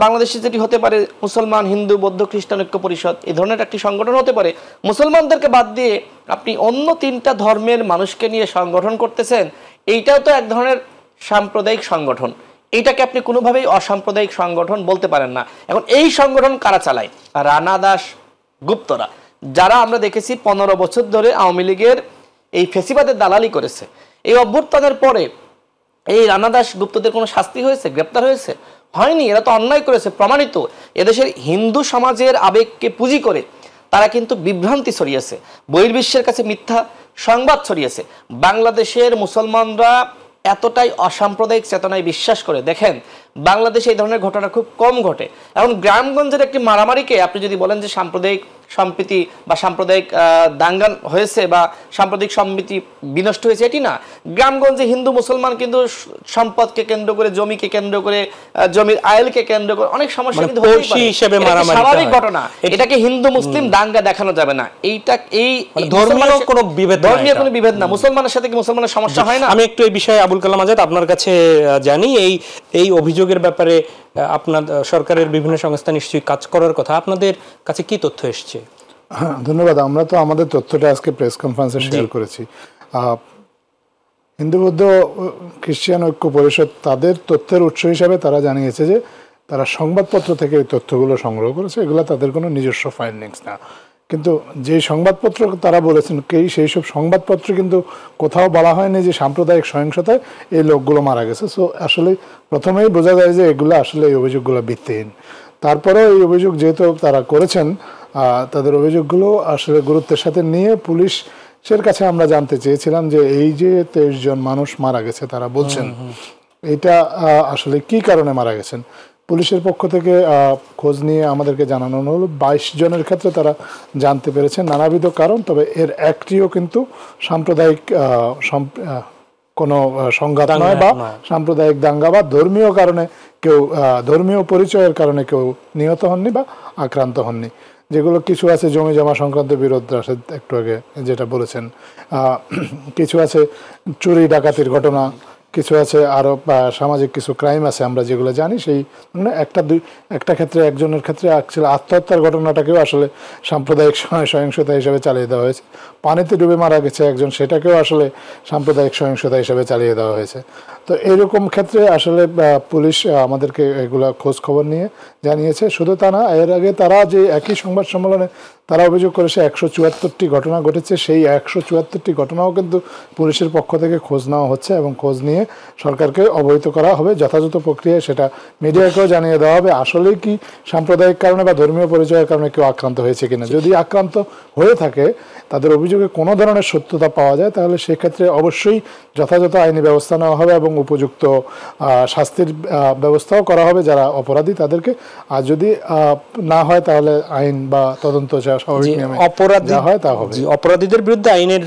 বাংলাদেশে যেটি হতে পারে মুসলমান হিন্দু বৌদ্ধ খ্রিস্টান ঐক্য পরিষদ, এই ধরনের একটি সংগঠন হতে পারে। মুসলমানদেরকে বাদ দিয়ে আপনি অন্য 3টা ধর্মের মানুষকে নিয়ে সংগঠন করতেছেন, এইটাও তো এক ধরনের সাম্প্রদায়িক সংগঠন। এইটাকে আপনি কোনোভাবেই অসাম্প্রদায়িক সংগঠন বলতে পারেন না। এখন এই সংগঠন কারা চালায়? রানা দাস গুপ্তরা, যারা আমরা দেখেছি 15 বছর ধরে আওয়ামী লীগের এই ফেসিবাদের দালালি করেছে। এই অভ্যুত্থানের পরে এই রানা দাস গুপ্তদের কোনো শাস্তি হয়েছে? গ্রেপ্তার হয়েছে? হয়নি। এরা তো অন্যায় করেছে, প্রমাণিত। এদেশের হিন্দু সমাজের আবেগকে পুঁজি করে তারা কিন্তু বিভ্রান্তি ছড়িয়েছে, বহির্বিশ্বের কাছে মিথ্যা সংবাদ ছড়িয়েছে। বাংলাদেশের মুসলমানরা এতটাই অসাম্প্রদায়িক চেতনায় বিশ্বাস করে, দেখেন বাংলাদেশে এই ধরনের ঘটনা খুব কম ঘটে। এখন গ্রামগঞ্জের একটি মারামারিকে আপনি যদি বলেন যে সাম্প্রদায়িক সম্প্রীতি বা সাম্প্রদায়িক দাঙ্গা হয়েছে বা সাম্প্রদায়িক সম্প্রীতি বিনষ্ট হয়েছে, এটি না। গ্রামগঞ্জে হিন্দু মুসলমান কিন্তু সম্পদকে কেন্দ্র করে, জমিকে কেন্দ্র করে, জমির আয়েলকে কেন্দ্র করে অনেক সমস্যা কিন্তু হতেই পারে। স্বাভাবিক ঘটনা, এটাকে হিন্দু মুসলিম দাঙ্গা দেখানো যাবে না। এইটা এই ধর্মীয় কোনো বিভেদ, ধর্মীয় কোনো বিভেদ না। মুসলমানের সাথে কি মুসলমানের সমস্যা হয় না? আমি একটু এই বিষয়ে আবুল কালাম আজাদ আপনার কাছে জানি, এই অভিযোগের ব্যাপারে আপনার সরকারের বিভিন্ন সংস্থা নিশ্চয়ই কাজ করার কথা, আপনাদের কাছে কি তথ্য এসছে? হ্যাঁ, ধন্যবাদ। আমরা তো আমাদের তথ্যটা আজকে প্রেস কনফারেন্সে শেয়ার করেছি। হিন্দু বৌদ্ধ খ্রিস্টান ঐক্য পরিষদ তাদের তথ্যের উৎস হিসাবে তারা জানিয়েছে যে তারা সংবাদপত্র থেকে এই তথ্যগুলো সংগ্রহ করেছে, এগুলো তাদের কোনো নিজস্ব ফাইন্ডিংস না। কিন্তু যে সংবাদপত্র তারা বলেছেন, সেই সব সংবাদপত্র কিন্তু কোথাও বলা হয়নি যে সাম্প্রদায়িক সহিংসতায় এই লোকগুলো মারা গেছে। সো আসলে প্রথমেই বোঝা যায় যে এগুলো আসলে এই অভিযোগগুলো ভিত্তিহীন। তারপরেও এই অভিযোগ যেহেতু তারা করেছেন, তাদের অভিযোগগুলো আসলে গুরুত্বের সাথে নিয়ে পুলিশের কাছে আমরা জানতে চেয়েছিলাম যে এই যে 23 জন মানুষ মারা গেছে তারা বলছেন, এটা আসলে কি কারণে মারা গেছেন। পুলিশের পক্ষ থেকে খোঁজ নিয়ে আমাদেরকে জানানো হলো 22 জনের ক্ষেত্রে তারা জানতে পেরেছেন নানাবিধ কারণ, তবে এর একটিও কিন্তু সাম্প্রদায়িক কোনো সংঘাত নয় বা সাম্প্রদায়িক দাঙ্গা বা ধর্মীয় কারণে কেউ, ধর্মীয় পরিচয়ের কারণে কেউ নিহত হননি বা আক্রান্ত হননি। যেগুলো কিছু আছে জমি জমা সংক্রান্ত বিরোধ, রাশেদ একটু আগে যেটা বলেছেন, কিছু আছে চুরি ডাকাতির ঘটনা, কিছু আছে আরও সামাজিক কিছু ক্রাইম আছে আমরা যেগুলো জানি। সেই মানে একটা ক্ষেত্রে একজনের ক্ষেত্রে অ্যাকচুয়ালি আত্মহত্যার ঘটনাটাকেও আসলে সাম্প্রদায়িক সহিংসতা হিসেবে চালিয়ে দেওয়া হয়েছে। পানিতে ডুবে মারা গেছে একজন, সেটাকেও আসলে সাম্প্রদায়িক সহিংসতা হিসেবে চালিয়ে দেওয়া হয়েছে। তো এইরকম ক্ষেত্রে আসলে পুলিশ আমাদেরকে এগুলো খোঁজ খবর নিয়ে জানিয়েছে। শুধু তা না, এর আগে তারা যে একই সংবাদ সম্মেলনে তারা অভিযোগ করেছে 174টি ঘটনা ঘটেছে, সেই 174টি ঘটনাও কিন্তু পুলিশের পক্ষ থেকে খোঁজ নেওয়া হচ্ছে এবং খোঁজ নিয়ে সরকারকে অবহিত করা হবে যথাযথ প্রক্রিয়ায়, সেটা মিডিয়াকেও জানিয়ে দেওয়া হবে আসলে কি সাম্প্রদায়িক কারণে বা ধর্মীয় পরিচয়ের কারণে কেউ আক্রান্ত হয়েছে কিনা। যদি আক্রান্ত হয়ে থাকে, তাদের অভিযোগে কোনো ধরনের সত্যতা পাওয়া যায়, তাহলে সেক্ষেত্রে অবশ্যই যথাযথ আইনি ব্যবস্থা নেওয়া হবে এবং উপযুক্ত শাস্তির ব্যবস্থাও করা হবে যারা অপরাধী তাদেরকে। আর যদি না হয় তাহলে আইন বা তদন্ত স্বাভাবিক নিয়মে যা হয় তা হবে। অপরাধীদের বিরুদ্ধে আইনের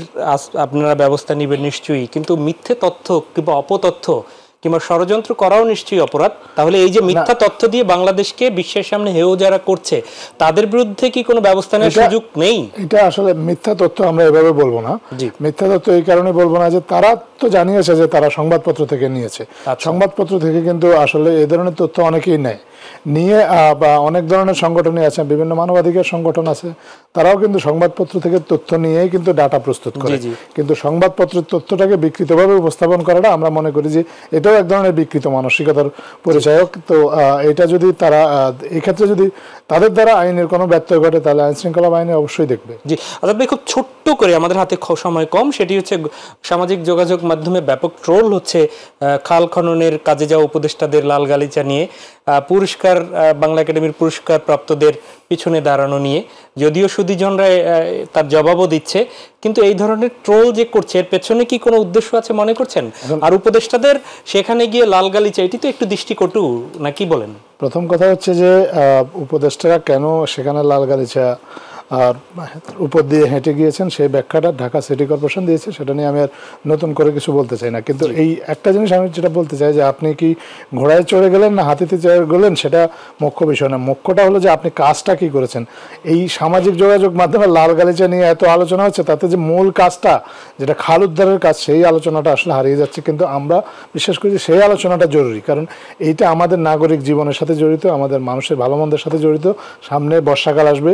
আপনারা ব্যবস্থা নেবেন নিশ্চয়ই, কিন্তু মিথ্যে তথ্য কিংবা অপতথ্য কিংবা ষড়যন্ত্র করাও নিশ্চয়ই অপরাধ। তাহলে এই যে মিথ্যা তথ্য দিয়ে বাংলাদেশকে বিশ্বের সামনে হেয় যারা করছে, তাদের বিরুদ্ধে কি কোনো ব্যবস্থা নেওয়ার সুযোগ নেই? এটা আসলে মিথ্যা তথ্য আমরা এভাবে বলবো না। মিথ্যা তথ্য এই কারণে বলবো না যে তারা তো জানিয়েছে যে তারা সংবাদপত্র থেকে নিয়েছে। সংবাদপত্র থেকে কিন্তু আসলে এই ধরনের তথ্য অনেকেই নেয়। নিয়ে বা অনেক ধরনের সংগঠনই আছে, বিভিন্ন মানবাধিকার সংগঠন আছে, তারাও কিন্তু সংবাদপত্র থেকে তথ্য নিয়েই কিন্তু ডাটা প্রস্তুত করে। কিন্তু সংবাদপত্রের তথ্যটাকে বিকৃতভাবে উপস্থাপন করাটা আমরা মনে করি যে এটাও এক ধরনের বিকৃত মানসিকতার পরিচায়ক। তো এটা যদি তারা এক্ষেত্রে যদি তাদের দ্বারা আইনের কোনো ব্যত্যয় ঘটে তাহলে আইন শৃঙ্খলা বাহিনী অবশ্যই দেখবে। জি আজাদ ভাই, খুব ছোট্ট করে, আমাদের হাতে সময় কম, সেটি হচ্ছে সামাজিক যোগাযোগ মাধ্যমে ব্যাপক ট্রোল হচ্ছে খাল খননের কাজে যাওয়া উপদেষ্টাদের লাল গালিচা নিয়ে, পুরস্কার বাংলা একাডেমির পুরস্কার প্রাপ্তদের পিছনে দাঁড়ানো নিয়ে। যদিও সুধীজনরা তার জবাবও দিচ্ছে, কিন্তু এই ধরনের ট্রোল যে করছে এর পেছনে কি কোনো উদ্দেশ্য আছে মনে করছেন? আর উপদেষ্টাদের সেখানে গিয়ে লাল গালিচা, এটি তো একটু দৃষ্টিকটু, না কি বলেন? প্রথম কথা হচ্ছে যে উপদেষ্টারা কেন সেখানে লাল গালিচা আর উপর দিয়ে হেঁটে গিয়েছেন সেই ব্যাখ্যাটা ঢাকা সিটি কর্পোরেশন দিয়েছে, সেটা নিয়ে আমি আর নতুন করে কিছু বলতে চাই না। কিন্তু এই একটা জিনিস আমি যেটা বলতে চাই যে আপনি কি ঘোড়ায় চড়ে গেলেন না হাতিতে চড়ে গেলেন সেটা মুখ্য বিষয় না, মুখ্যটা হলো যে আপনি কাজটা কি করেছেন। এই সামাজিক যোগাযোগ মাধ্যমে লাল গালিচা নিয়ে এত আলোচনা হচ্ছে, তাতে যে মূল কাজটা যেটা খাল উদ্ধারের কাজ সেই আলোচনাটা আসলে হারিয়ে যাচ্ছে। কিন্তু আমরা বিশ্বাস করি যে সেই আলোচনাটা জরুরি, কারণ এইটা আমাদের নাগরিক জীবনের সাথে জড়িত, আমাদের মানুষের ভালো মন্দের সাথে জড়িত। সামনে বর্ষাকাল আসবে,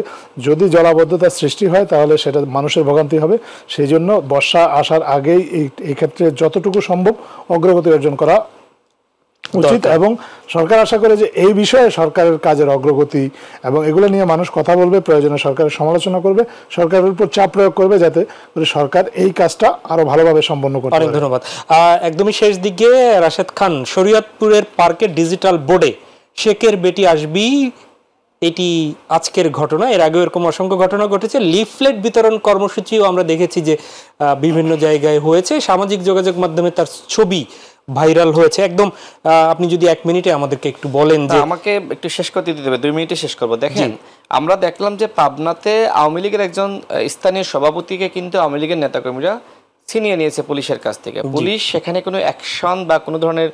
যদি জলাবদ্ধতার সৃষ্টি হয় তাহলে সেটা মানুষের ভোগান্তি হবে। সেই জন্য বর্ষা আসার আগেই এই ক্ষেত্রে যতটুকু সম্ভব অগ্রগতি অর্জন করা উচিত, এবং সরকার আশা করে যে এই বিষয়ে সরকারের কাজের অগ্রগতি এবং এগুলো নিয়ে মানুষ কথা বলবে, প্রয়োজনে সরকারের সমালোচনা করবে, সরকারের উপর চাপ প্রয়োগ করবে যাতে করে সরকার এই কাজটা আরো ভালোভাবে সম্পন্ন করতে পারে। অনেক ধন্যবাদ। একদমই শেষ দিকে রাশেদ খান, শরীয়তপুরের পার্কের ডিজিটাল বোর্ডে শেখের বেটি আসবি, এটি আজকের ঘটনা, এর আগে এরকম অসংখ্য ঘটনা ঘটেছে। লিফলেট বিতরণ কর্মসূচিও আমরা দেখেছি যে বিভিন্ন জায়গায় হয়েছে, সামাজিক যোগাযোগ মাধ্যমে তার ছবি ভাইরাল হয়েছে একদম। আপনি যদি 1 মিনিটে আমাদেরকে একটু বলেন যে। আমাকে একটু শেষ করতে দিতে হবে, 2 মিনিটে শেষ করবো। দেখেন, আমরা দেখলাম যে পাবনাতে আওয়ামী লীগের একজন স্থানীয় সভাপতিকে কিন্তু আওয়ামী লীগের নেতাকর্মীরা ছিনিয়ে নিয়েছে পুলিশের কাছ থেকে। পুলিশ সেখানে কোনো অ্যাকশন বা কোনো ধরনের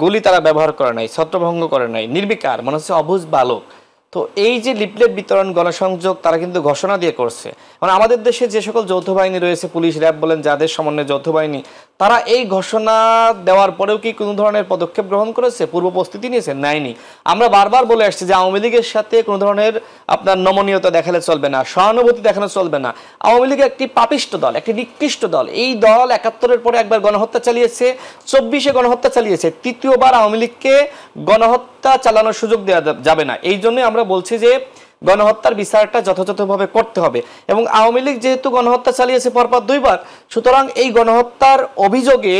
গুলি তারা ব্যবহার করে নাই, ছত্রভঙ্গ করে নাই, নির্বিকার, মনে হচ্ছে অবুঝ বালক। তো এই যে লিফলেট বিতরণ, গণসংযোগ তারা কিন্তু ঘোষণা দিয়ে করছে। মানে আমাদের দেশে যে সকল যৌথ বাহিনী রয়েছে, পুলিশ, র্যাব বলেন, যাদের সমন্বয়ে যৌথ বাহিনী, তারা এই ঘোষণা দেওয়ার পরেও কি কোনো ধরনের পদক্ষেপ গ্রহণ করেছে, পূর্ব প্রস্তুতি নিয়েছে? নেয়নি। আমরা বারবার বলে আসছি যে আওয়ামী লীগের সাথে কোনো ধরনের আপনার নমনীয়তা দেখালে চলবে না, সহানুভূতি দেখানো চলবে না। আওয়ামী লীগ একটি পাপিষ্ট দল, একটি নিকৃষ্ট দল। এই দল ৭১-এর পরে একবার গণহত্যা চালিয়েছে, ২৪-এ গণহত্যা চালিয়েছে, তৃতীয়বার আওয়ামী লীগকে গণহত্যা চালানোর সুযোগ দেওয়া যাবে না। এই জন্যই আমরা বলছি যে গণহত্যার বিচারটা যথাযথভাবে করতে হবে। এবং আওয়ামী লীগ যেহেতু গণহত্যা চালিয়েছে পরপর 2বার, সুতরাং এই গণহত্যার অভিযোগে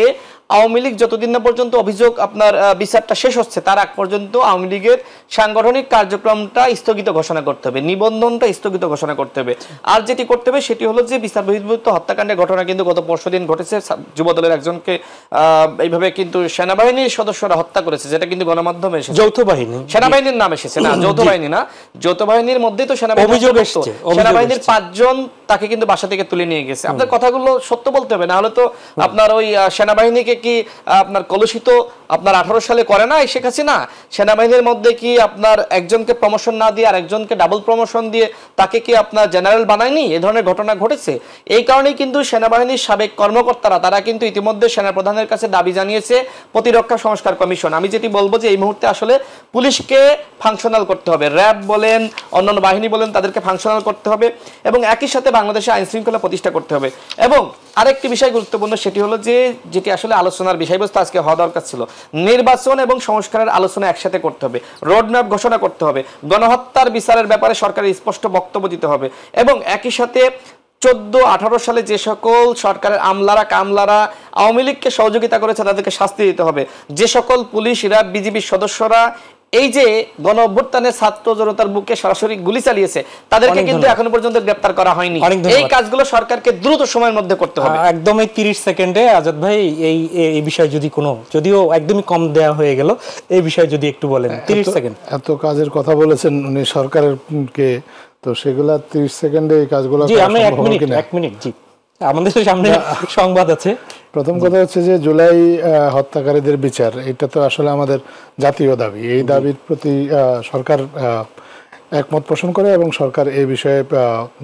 আওয়ামী লীগ যতদিন না পর্যন্ত অভিযোগ আপনার বিচারটা শেষ হচ্ছে তার আগ পর্যন্ত আওয়ামী লীগের সাংগঠনিক কার্যক্রমটা স্থগিত ঘোষণা করতে হবে, নিবন্ধনটা স্থগিত ঘোষণা করতে হবে। আর যেটি করতে হবে সেটি হলো যে বিচার বহির্ভূত হত্যাকাণ্ডের ঘটনা কিন্তু গত পরশুদিন ঘটেছে। যুবদলের একজনকে এইভাবে কিন্তু সেনাবাহিনীর সদস্যরা হত্যা করেছে, যেটা কিন্তু গণমাধ্যমে এসেছে। যৌথ বাহিনী, সেনাবাহিনীর নাম এসেছে না, যৌথ বাহিনী না, যৌথ বাহিনীর মধ্যেই তো সেনাবাহিনীর 5 জন তাকে কিন্তু বাসা থেকে তুলে নিয়ে গেছে। আপনার কথাগুলো সত্য বলতে হবে, না হলে তো আপনার ওই সেনাবাহিনীকে কি আপনার কলুষিত আপনার 18 সালে করে না শেখ হাসিনা? সেনাবাহিনীর মধ্যে কি আপনার একজনকে প্রমোশন না দিয়ে আর একজনকে ডাবল প্রমোশন দিয়ে তাকে কি আপনার জেনারেল বানায়নি? এই ধরনের ঘটনা ঘটেছে। এই কারণেই কিন্তু সেনাবাহিনীর সাবেক কর্মকর্তারা তারা কিন্তু ইতিমধ্যে সেনাপ্রধানের কাছে দাবি জানিয়েছে প্রতিরক্ষা সংস্কার কমিশন। আমি যেটি বলবো যে এই মুহূর্তে আসলে পুলিশকে ফাংশনাল করতে হবে, র্যাব বলেন, অন্যান্য বাহিনী বলেন, তাদেরকে ফাংশনাল করতে হবে এবং একই সাথে বাংলাদেশে আইন শৃঙ্খলা প্রতিষ্ঠা করতে হবে। এবং আরেকটি বিষয় গুরুত্বপূর্ণ, সেটি হলো যে যেটি আসলে আলোচনার বিষয়বস্তু আজকে হওয়া দরকার ছিল, নির্বাচন এবং সংস্কারের আলোচনা একসাথে করতে হবে, রোডম্যাপ ঘোষণা করতে হবে, গণহত্যার বিচারের ব্যাপারে সরকারের স্পষ্ট বক্তব্য দিতে হবে এবং একই সাথে 14-18 সালে যে সকল সরকারের আমলারা কামলারা আওয়ামী লীগকে সহযোগিতা করেছে তাদেরকে শাস্তি দিতে হবে। যে সকল পুলিশ, র্যাব, বিজিবির সদস্যরা এই যে গণ অভ্যুত্থানে ছাত্র জনতার বুকে সরাসরি গুলি চালিয়েছে তাদেরকে কিন্তু এখনো পর্যন্ত গ্রেফতার করা হয়নি। এই কাজগুলো সরকারকে দ্রুত সময়ের মধ্যে করতে হবে। একদমই 30 সেকেন্ডে আজাদ ভাই, এই বিষয়ে যদি কোনো, যদিও একদমই কম দেয়া হয়ে গেল, এই বিষয়ে যদি একটু বলেন। 30 সেকেন্ড। এত কাজের কথা বলেছেন উনি সরকারের কে, তো সেগুলা 30 সেকেন্ডে এই কাজগুলো জি আমি 1 মিনিট জি আমাদের সামনে সংবাদ আছে। প্রথম কথা হচ্ছে যে জুলাই হত্যাকারীদের বিচার, এটা তো আসলে আমাদের জাতীয় দাবি। এই দাবির প্রতি সরকার একমত পোষণ করে এবং সরকার এই বিষয়ে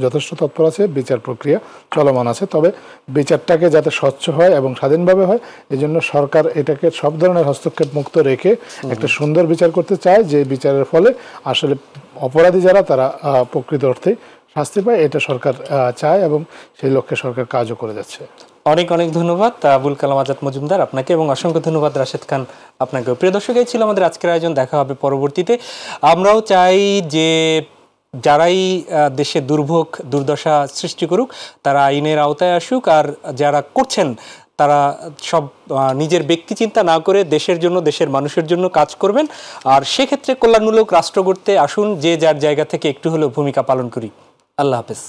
যথেষ্ট তৎপর আছে। বিচার প্রক্রিয়া চলমান আছে, তবে বিচারটাকে যাতে স্বচ্ছ হয় এবং স্বাধীনভাবে হয়, এই জন্য সরকার এটাকে সব ধরনের হস্তক্ষেপ মুক্ত রেখে একটা সুন্দর বিচার করতে চায়, যে বিচারের ফলে আসলে অপরাধী যারা তারা প্রকৃত অর্থে শাস্তি পায়, এটা সরকার চায় এবং সেই লক্ষ্যে সরকার কাজও করে যাচ্ছে। অনেক অনেক ধন্যবাদ আবুল কালাম আজাদ মজুমদার আপনাকে, এবং অসংখ্য ধন্যবাদ রাশেদ খান আপনাকে। প্রিয় দর্শক, এই ছিল আমাদের আজকের আয়োজন, দেখা হবে পরবর্তীতে। আমরাও চাই যে যারাই দেশে দুর্ভোগ দুর্দশা সৃষ্টি করুক তারা আইনের আওতায় আসুক, আর যারা করছেন তারা সব নিজের ব্যক্তি চিন্তা না করে দেশের জন্য দেশের মানুষের জন্য কাজ করবেন। আর সেক্ষেত্রে কল্যাণমূলক রাষ্ট্র গড়তে আসুন, যে যার জায়গা থেকে একটু হলেও ভূমিকা পালন করি। আল্লাহ হাফেজ।